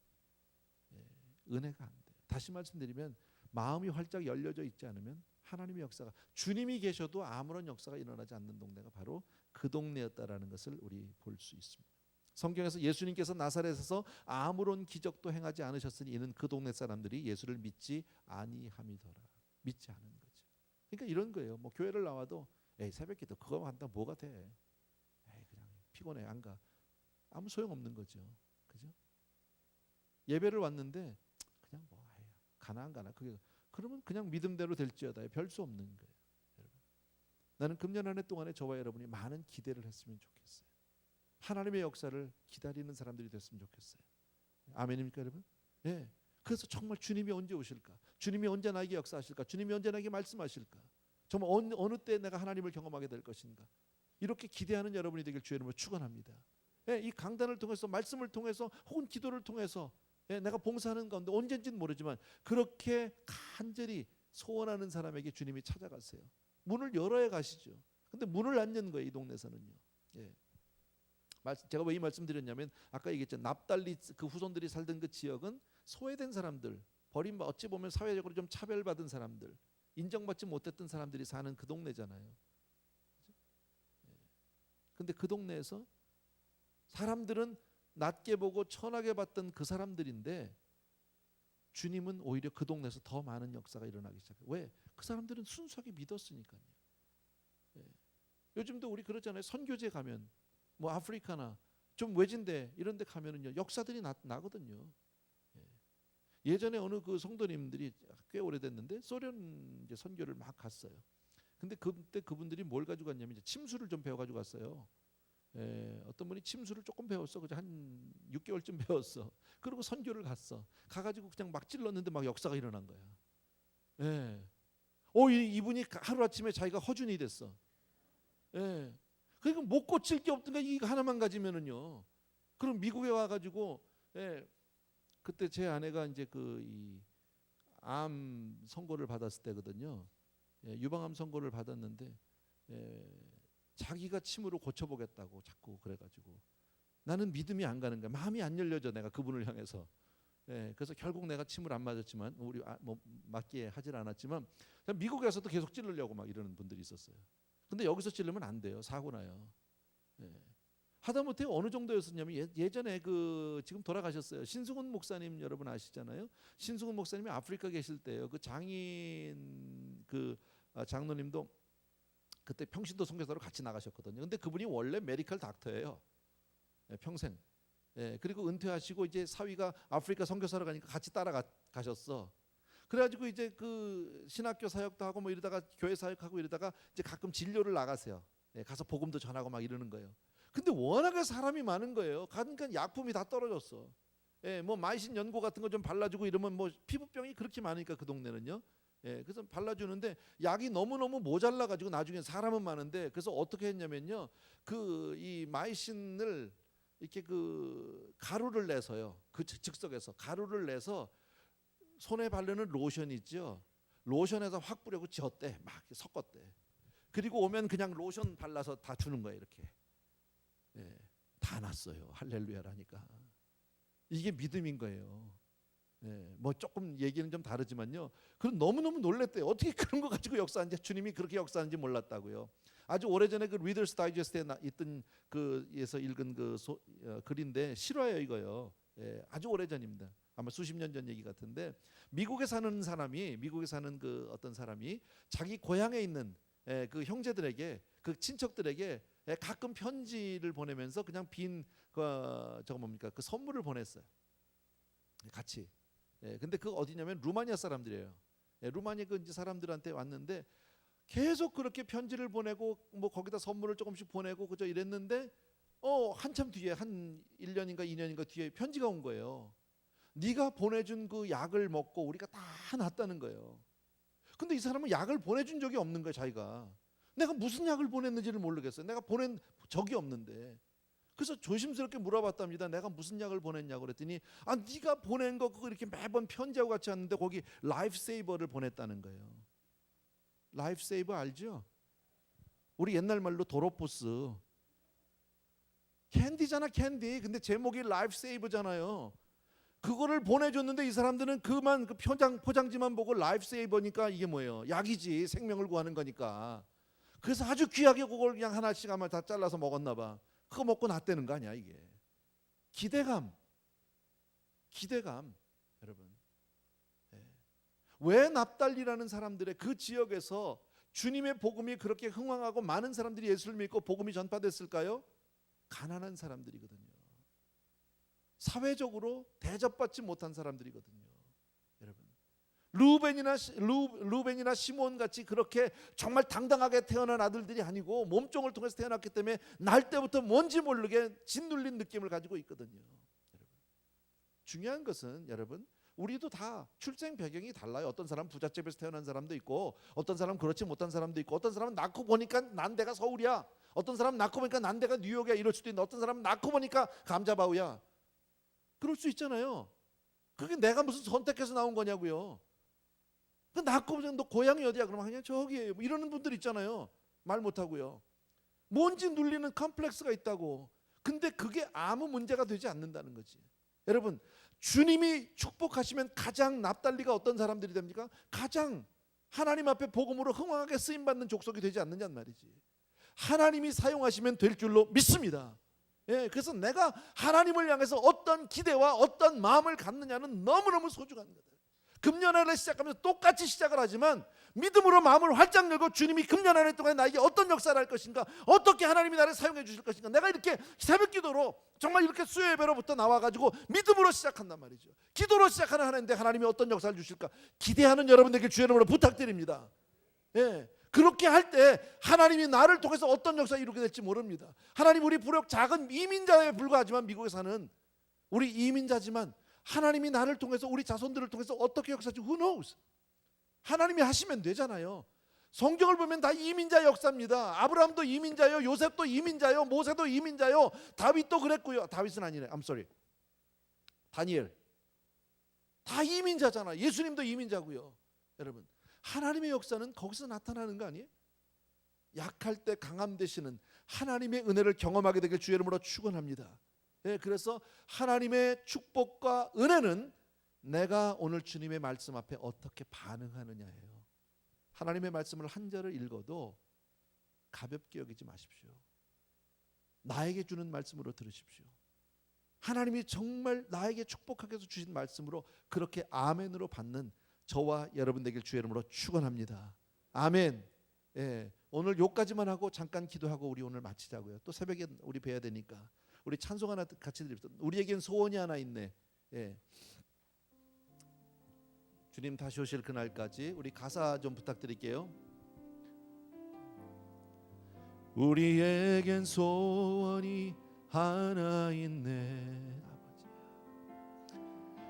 은혜가 안 돼요. 다시 말씀드리면 마음이 활짝 열려져 있지 않으면 하나님의 역사가, 주님이 계셔도 아무런 역사가 일어나지 않는 동네가 바로 그 동네였다라는 것을 우리 볼 수 있습니다. 성경에서 예수님께서 나사렛에서 아무런 기적도 행하지 않으셨으니 이는 그 동네 사람들이 예수를 믿지 아니함이더라. 믿지 않은 거죠. 그러니까 이런 거예요. 뭐 교회를 나와도 새벽기도 그거 한다 뭐가 돼? 그냥 피곤해 안 가. 아무 소용 없는 거죠. 그죠? 예배를 왔는데 그냥 뭐 가나 안 가나 그게, 그러면 그냥 믿음대로 될지어다. 별 수 없는 거예요. 여러분, 나는 금년 한 해 동안에 저와 여러분이 많은 기대를 했으면 좋겠어요. 하나님의 역사를 기다리는 사람들이 됐으면 좋겠어요. 아멘입니까, 여러분? 그래서 정말 주님이 언제 오실까? 주님이 언제 나에게 역사하실까? 주님이 언제 나에게 말씀하실까? 정말 어느 때 내가 하나님을 경험하게 될 것인가? 이렇게 기대하는 여러분이 되길 주의 이름으로 축원합니다. 이 강단을 통해서, 말씀을 통해서, 혹은 기도를 통해서 내가 봉사하는 가운데 언젠지는 모르지만 그렇게 간절히 소원하는 사람에게 주님이 찾아가세요. 문을 열어야 가시죠. 근데 문을 안 여는 거예요, 이 동네에서는요. 제가 왜 이 말씀 드렸냐면 아까 얘기했죠. 납달리 그 후손들이 살던 그 지역은 소외된 사람들, 어찌 보면 사회적으로 좀 차별받은 사람들, 인정받지 못했던 사람들이 사는 그 동네잖아요. 근데 그 동네에서 사람들은 낮게 보고 천하게 봤던 그 사람들인데 주님은 오히려 그 동네에서 더 많은 역사가 일어나기 시작해요. 왜? 그 사람들은 순수하게 믿었으니까요. 요즘도 우리 그러잖아요. 선교제 가면 뭐 아프리카나 좀 외진데 이런 데 가면은요, 역사들이 나거든요. 예전에 어느 그 성도님들이 꽤 오래됐는데 소련 이제 선교를 막 갔어요. 근데 그때 그분들이 뭘 가지고 갔냐면 이제 침수를 좀 배워 가지고 갔어요. 어떤 분이 침수를 조금 배웠어. 그저 한 6개월쯤 배웠어. 그리고 선교를 갔어. 가가지고 그냥 막 찔렀는데 막 역사가 일어난 거야. 이분이 하루 아침에 자기가 허준이 됐어. 그러니까 못 고칠 게 없던가 이거 하나만 가지면은요. 그럼 미국에 와가지고 그때 제 아내가 이제 이 암 선고를 받았을 때거든요. 유방암 선고를 받았는데 자기가 침으로 고쳐보겠다고 자꾸 그래가지고 나는 믿음이 안 가는 거야. 마음이 안 열려져 내가 그분을 향해서. 그래서 결국 내가 침을 안 맞았지만 우리 뭐 맞게 하질 않았지만 미국에서도 계속 찌르려고 막 이러는 분들이 있었어요. 근데 여기서 찌르면 안 돼요. 사고 나요. 하다못해 어느 정도였었냐면 예전에 지금 돌아가셨어요. 신승훈 목사님 여러분 아시잖아요. 신승훈 목사님이 아프리카 계실 때요. 그 장인 장로님도 그때 평신도 선교사로 같이 나가셨거든요. 근데 그분이 원래 메디컬 닥터예요. 평생. 그리고 은퇴하시고 이제 사위가 아프리카 선교사로 가니까 같이 따라가셨어. 그래가지고 이제 그 신학교 사역도 하고 뭐 이러다가 교회 사역하고 이러다가 이제 가끔 진료를 나가세요. 가서 복음도 전하고 막 이러는 거예요. 근데 워낙에 사람이 많은 거예요. 그러니까 약품이 다 떨어졌어. 뭐 마이신 연고 같은 거 좀 발라주고 이러면 뭐 피부병이 그렇게 많으니까 그 동네는요. 그래서 발라주는데 약이 너무너무 모자라 가지고 나중에 사람은 많은데, 그래서 어떻게 했냐면요, 그 이 마이신을 이렇게 그 가루를 내서요, 그 즉석에서 가루를 내서 손에 바르는 로션 있죠, 로션에서 확 뿌리고 지었대, 막 섞었대. 그리고 오면 그냥 로션 발라서 다 주는 거예요, 이렇게. 다 났어요. 할렐루야라니까. 이게 믿음인 거예요. 뭐 조금 얘기는 좀 다르지만요, 그럼 너무너무 놀랬대요. 어떻게 그런 거 가지고 역사하는지, 주님이 그렇게 역사하는지 몰랐다고요. 아주 오래전에 그 리더스 다이제스트에 있던 그에서 읽은 그 글인데 실화예요, 이거요. 아주 오래전입니다. 아마 수십 년 전 얘기 같은데, 미국에 사는 그 어떤 사람이 자기 고향에 있는 그 형제들에게, 그 친척들에게 가끔 편지를 보내면서 그냥 저거 뭡니까, 그 선물을 보냈어요, 같이. 근데 그 어디냐면 루마니아 사람들이에요. 루마니아 그 이제 사람들한테 왔는데 계속 그렇게 편지를 보내고 뭐 거기다 선물을 조금씩 보내고 그저 이랬는데 한참 뒤에 한 1년인가 2년인가 뒤에 편지가 온 거예요. 네가 보내준 그 약을 먹고 우리가 다 낫다는 거예요. 근데 이 사람은 약을 보내준 적이 없는 거예요, 자기가. 내가 무슨 약을 보냈는지를 모르겠어요. 내가 보낸 적이 없는데. 그래서 조심스럽게 물어봤답니다. 내가 무슨 약을 보냈냐고 그랬더니, 네가 보낸 거 그거 이렇게 매번 편지하고 같이 왔는데 거기 라이프 세이버를 보냈다는 거예요. 라이프 세이버 알죠? 우리 옛날 말로 도로포스. 캔디잖아, 캔디. 근데 제목이 라이프 세이버잖아요. 그거를 보내줬는데 이 사람들은 그 포장지만 보고 라이프 세이버니까 이게 뭐예요? 약이지, 생명을 구하는 거니까. 그래서 아주 귀하게 그걸 그냥 하나씩 아마 다 잘라서 먹었나 봐. 그거 먹고 낫다는 거 아니야, 이게. 기대감, 여러분. 왜 납달리라는 사람들의 그 지역에서 주님의 복음이 그렇게 흥왕하고 많은 사람들이 예수를 믿고 복음이 전파됐을까요? 가난한 사람들이거든요. 사회적으로 대접받지 못한 사람들이거든요, 여러분. 루벤이나 시몬 같이 그렇게 정말 당당하게 태어난 아들들이 아니고 몸종을 통해서 태어났기 때문에 날 때부터 뭔지 모르게 짓눌린 느낌을 가지고 있거든요, 여러분. 중요한 것은 여러분, 우리도 다 출생 배경이 달라요. 어떤 사람 부잣집에서 태어난 사람도 있고, 어떤 사람 그렇지 못한 사람도 있고, 어떤 사람은 낳고 보니까 난 데가 서울이야, 어떤 사람은 낳고 보니까 난 데가 뉴욕이야, 이럴 수도 있는데, 어떤 사람은 낳고 보니까 감자바우야. 그럴 수 있잖아요. 그게 내가 무슨 선택해서 나온 거냐고요. 그 낳고 보니까 너 고향이 어디야? 그러면 그냥 저기에요, 뭐 이러는 분들 있잖아요. 말 못하고요. 뭔지 눌리는 컴플렉스가 있다고. 근데 그게 아무 문제가 되지 않는다는 거지. 여러분, 주님이 축복하시면 가장 납달리가 어떤 사람들이 됩니까? 가장 하나님 앞에 복음으로 흥왕하게 쓰임받는 족속이 되지 않느냐는 말이지. 하나님이 사용하시면 될 줄로 믿습니다. 그래서 내가 하나님을 향해서 어떤 기대와 어떤 마음을 갖느냐는 너무너무 소중한 거다. 금년하를 시작하면서 똑같이 시작을 하지만 믿음으로 마음을 활짝 열고, 주님이 금년 한 해 동안 나에게 어떤 역사를 할 것인가, 어떻게 하나님이 나를 사용해 주실 것인가, 내가 이렇게 새벽 기도로 정말 이렇게 수요 예배로부터 나와가지고 믿음으로 시작한단 말이죠. 기도로 시작하는 한 해인데 하나님이 어떤 역사를 주실까 기대하는 여러분에게 주의 이름으로 부탁드립니다. 그렇게 할 때 하나님이 나를 통해서 어떤 역사를 이루게 될지 모릅니다. 하나님, 우리 비록 작은 이민자에 불과하지만, 미국에 사는 우리 이민자지만 하나님이 나를 통해서, 우리 자손들을 통해서 어떻게 역사할지 who knows? 하나님이 하시면 되잖아요. 성경을 보면 다 이민자 역사입니다. 아브라함도 이민자요, 요셉도 이민자요, 모세도 이민자요, 다윗도 그랬고요. 다윗은 아니네, I'm sorry, 다니엘. 다 이민자잖아. 예수님도 이민자고요. 여러분, 하나님의 역사는 거기서 나타나는 거 아니에요? 약할 때 강함 되시는 하나님의 은혜를 경험하게 되길 주의 이름으로 축원합니다. 그래서 하나님의 축복과 은혜는 내가 오늘 주님의 말씀 앞에 어떻게 반응하느냐예요. 하나님의 말씀을 한 절을 읽어도 가볍게 여기지 마십시오. 나에게 주는 말씀으로 들으십시오. 하나님이 정말 나에게 축복하게 해서 주신 말씀으로 그렇게 아멘으로 받는 저와 여러분 되길 주의 이름으로 축원합니다. 아멘. 오늘 요까지만 하고 잠깐 기도하고 우리 오늘 마치자고요. 또 새벽에 우리 뵈야 되니까 우리 찬송 하나 같이 드립시다. 우리에겐 소원이 하나 있네. 주님 다시 오실 그날까지 우리 가사 좀 부탁드릴게요. 우리에겐 소원이 하나 있네.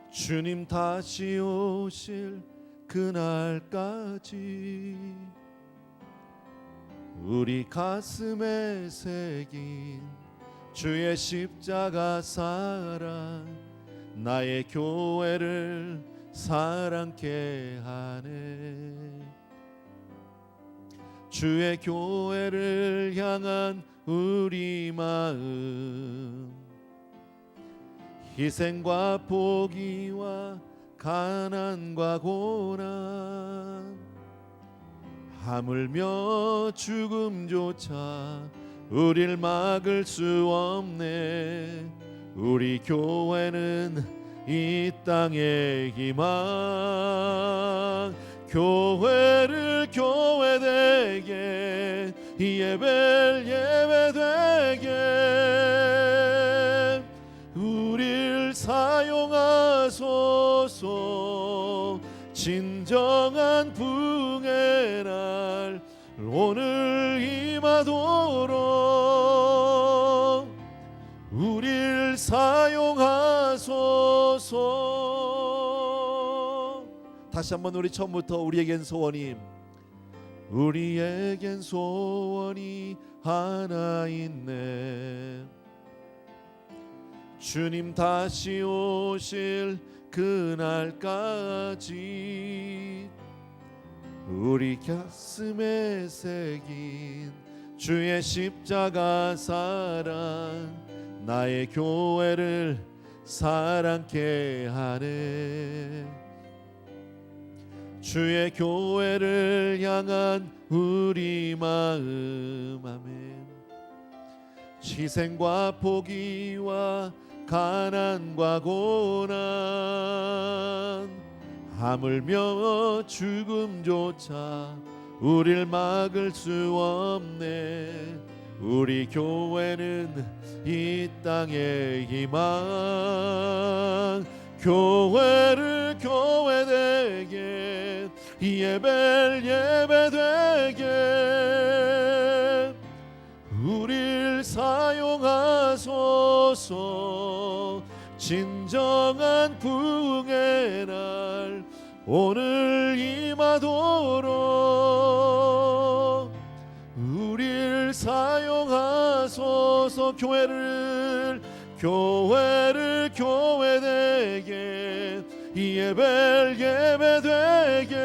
주님 다시 오실 그날까지 우리 가슴에 새긴 주의 십자가 사랑 나의 교회를 사랑케 하네. 주의 교회를 향한 우리 마음 희생과 포기와 가난과 고난 하물며 죽음조차 우릴 막을 수 없네. 우리 교회는 이 땅의 희망 교회를 교회되게 예배를 예배되게 우릴 사용하소서. 진정한 부흥의 날 오늘 임하도록 우릴 사용하소서. 다시 한번 우리 처음부터 우리에겐 소원이 하나 있네. 주님 다시 오실 그날까지 우리 가슴에 새긴 주의 십자가 사랑 나의 교회를 사랑케 하네. 주의 교회를 향한 우리 마음 아멘. 희생과 포기와 가난과 고난 하물며 죽음조차 우릴 막을 수 없네. 우리 교회는 이 땅의 희망 교회를 교회되게 예배를 예배되게 우릴 사용하소서. 진정한 부흥의 날 오늘 임하도록 우릴 사용하소서. 교회를 교회되게 예배를 예배되게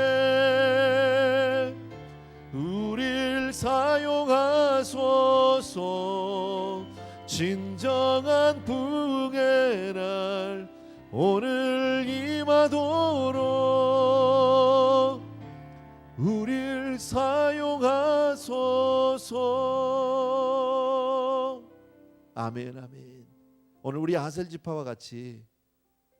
우릴 사용하소서. 진정한 부흥의 날 오늘 임하도록 우릴 사용하소서. 아멘 아멘. 오늘 우리 아셀 지파와 같이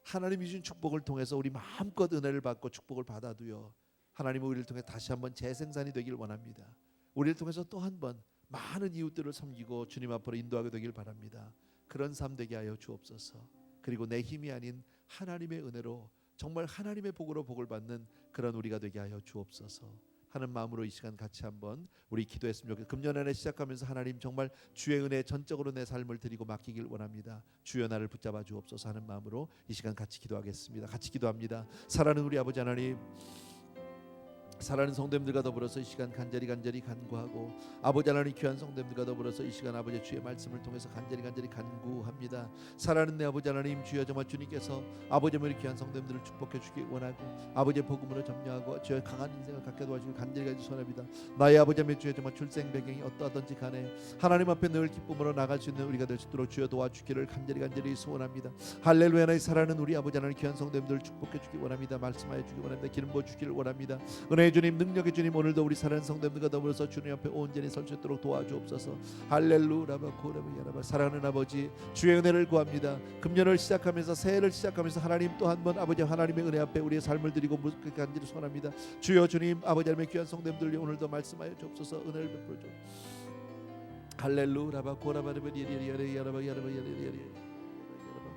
하나님이 주신 축복을 통해서 우리 마음껏 은혜를 받고 축복을 받아도요 하나님은 우리를 통해 다시 한번 재생산이 되길 원합니다. 우리를 통해서 또 한 번 많은 이웃들을 섬기고 주님 앞으로 인도하게 되길 바랍니다. 그런 삶 되게 하여 주옵소서. 그리고 내 힘이 아닌 하나님의 은혜로 정말 하나님의 복으로 복을 받는 그런 우리가 되게 하여 주옵소서 하는 마음으로 이 시간 같이 한번 우리 기도했으면 좋겠습니다. 금년 안에 시작하면서 하나님 정말 주의 은혜에 전적으로 내 삶을 드리고 맡기길 원합니다. 주여 나를 붙잡아 주옵소서 하는 마음으로 이 시간 같이 기도하겠습니다. 같이 기도합니다. 사랑하는 우리 아버지 하나님, 사랑하는 성도님들과 더불어서 이 시간 간절히 간구하고 아버지 하나님 귀한 성도님들과 더불어서 이 시간 아버지 주의 말씀을 통해서 간절히 간구합니다. 사랑하는 내 아버지 하나님, 주여 정말 주님께서 아버지 우리 귀한 성도님들을 축복해 주기 원하고 아버지의 복음으로 점령하고 주의 강한 인생을 갖게 도와주길 간절히 소원합니다. 나의 아버지 하나님, 주여 정말 출생 배경이 어떠하든지 간에 하나님 앞에 늘 기쁨으로 나갈 수 있는 우리가 될 수 있도록 주여 도와주기를 간절히 소원합니다. 할렐루야. 나의 사랑하는 우리 아버지 하나님 귀한 성도님들을 축복해 주기 원합니다. 말씀하여 주기 원합니다. 기름 부어 주기를 원합니다. 은혜의 주님, 능력의 주님, 오늘도 우리 사랑하는 성도님들과 더불어서 주님 앞에 온전히 설 수 있도록 도와주옵소서. 할렐루야. 사랑하는 아버지, 주의 은혜를 구합니다. 금년을 시작하면서 새해를 시작하면서 하나님 또 한 번 아버지 하나님의 은혜 앞에 우리의 삶을 드리고 간절히 소원합니다. 주여 주님, 아버지 하나님의 귀한 성도님들 오늘도 말씀하여 주옵소서. 은혜를 베풀어 주옵소서. 할렐루야.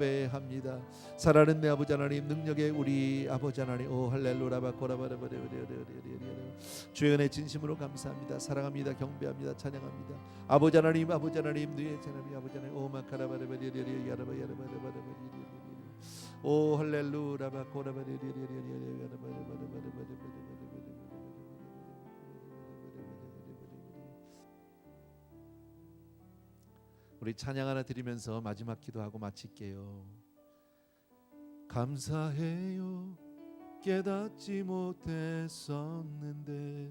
경배합니다. 살아있는 내 아버지 하나님, 능력의 우리 아버지 하나님, 오 할렐루야 주의 은혜 진심으로 감사합니다. 사랑합니다. 경배합니다. 찬양합니다. 아버지 하나님, 아버지 하나님, 너의 하나님, 아버지 하나님, 오 마카라바레바리리리야라바야라바라바리리리 오 할렐루야. 우리 찬양 하나 드리면서 마지막 기도하고 마칠게요. 감사해요. 깨닫지 못했었는데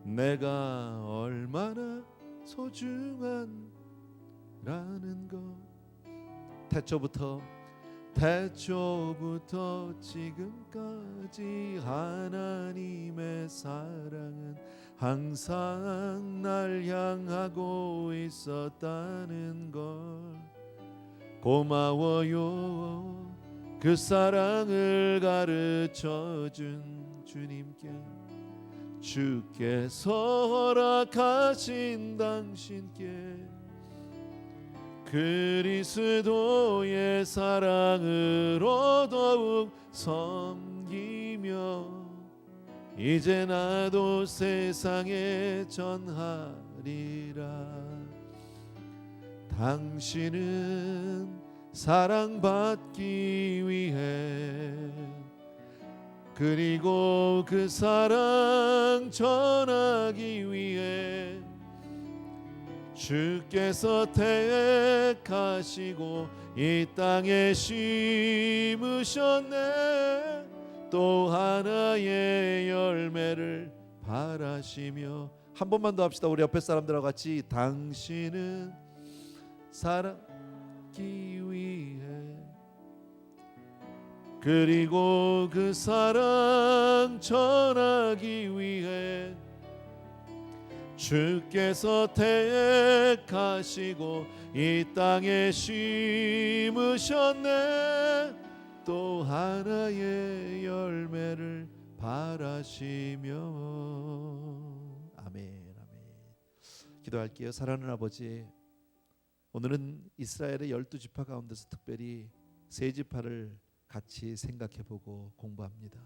내가 얼마나 소중한라는 것. 태초부터 지금까지 하나님의 사랑은 항상 날 향하고 있었다는 걸. 고마워요. 그 사랑을 가르쳐준 주님께, 주께서 허락하신 당신께 그리스도의 사랑으로 더욱 섬기며 이제 나도 세상에 전하리라. 당신은 사랑받기 위해 그리고 그 사랑 전하기 위해 주께서 택하시고 이 땅에 심으셨네. 또 하나의 열매를 바라시며. 한 번만 더 합시다. 우리 옆에 사람들하고 같이. 당신은 사랑받기 위해 그리고 그 사랑 전하기 위해 주께서 택하시고 이 땅에 심으셨네. 또 하나의 열매를 바라시며. 아멘, 아멘. 기도할게요. 사랑하는 아버지, 오늘은 이스라엘의 12지파 가운데서 특별히 세 지파를 같이 생각해보고 공부합니다.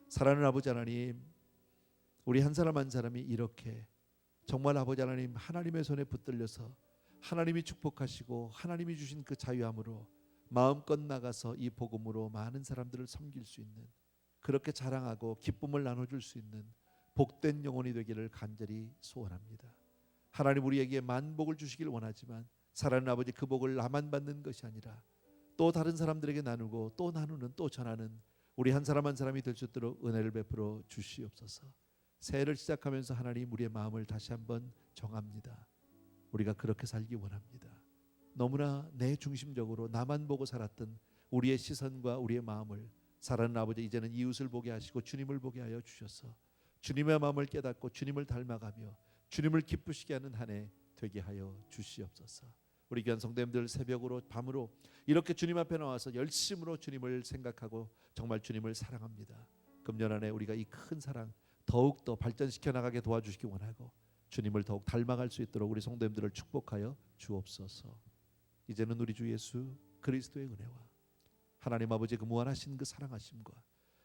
사랑하는 아버지 하나님, 우리 한 사람 한 사람이 이렇게 정말 아버지 하나님, 하나님의 손에 붙들려서 하나님이 축복하시고 하나님이 주신 그 자유함으로 마음껏 나가서 이 복음으로 많은 사람들을 섬길 수 있는, 그렇게 자랑하고 기쁨을 나눠줄 수 있는 복된 영혼이 되기를 간절히 소원합니다. 하나님, 우리에게 만복을 주시길 원하지만 사랑하는 아버지, 그 복을 나만 받는 것이 아니라 또 다른 사람들에게 나누고 또 나누는, 또 전하는 우리 한 사람 한 사람이 될 수 있도록 은혜를 베풀어 주시옵소서. 새해를 시작하면서 하나님, 우리의 마음을 다시 한번 정합니다. 우리가 그렇게 살기 원합니다. 너무나 내 중심적으로 나만 보고 살았던 우리의 시선과 우리의 마음을 사랑하는 아버지, 이제는 이웃을 보게 하시고 주님을 보게 하여 주셔서 주님의 마음을 깨닫고 주님을 닮아가며 주님을 기쁘시게 하는 한 해 되게 하여 주시옵소서. 우리 귀한 성도님들, 새벽으로 밤으로 이렇게 주님 앞에 나와서 열심으로 주님을 생각하고 정말 주님을 사랑합니다. 금년 한 해 우리가 이 큰 사랑 더욱더 발전시켜 나가게 도와주시기 원하고 주님을 더욱 닮아갈 수 있도록 우리 성도님들을 축복하여 주옵소서. 이제는 우리 주 예수 그리스도의 은혜와 하나님 아버지의 그 무한하신 그 사랑하심과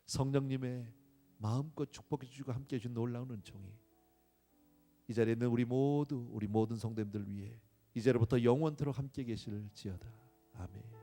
성령님의 마음껏 축복해 주시고 함께해 주신 놀라운 은총이 이 자리에 있는 우리 모든 성도님들 위해 이제로부터 영원토록 함께 계실지어다. 아멘.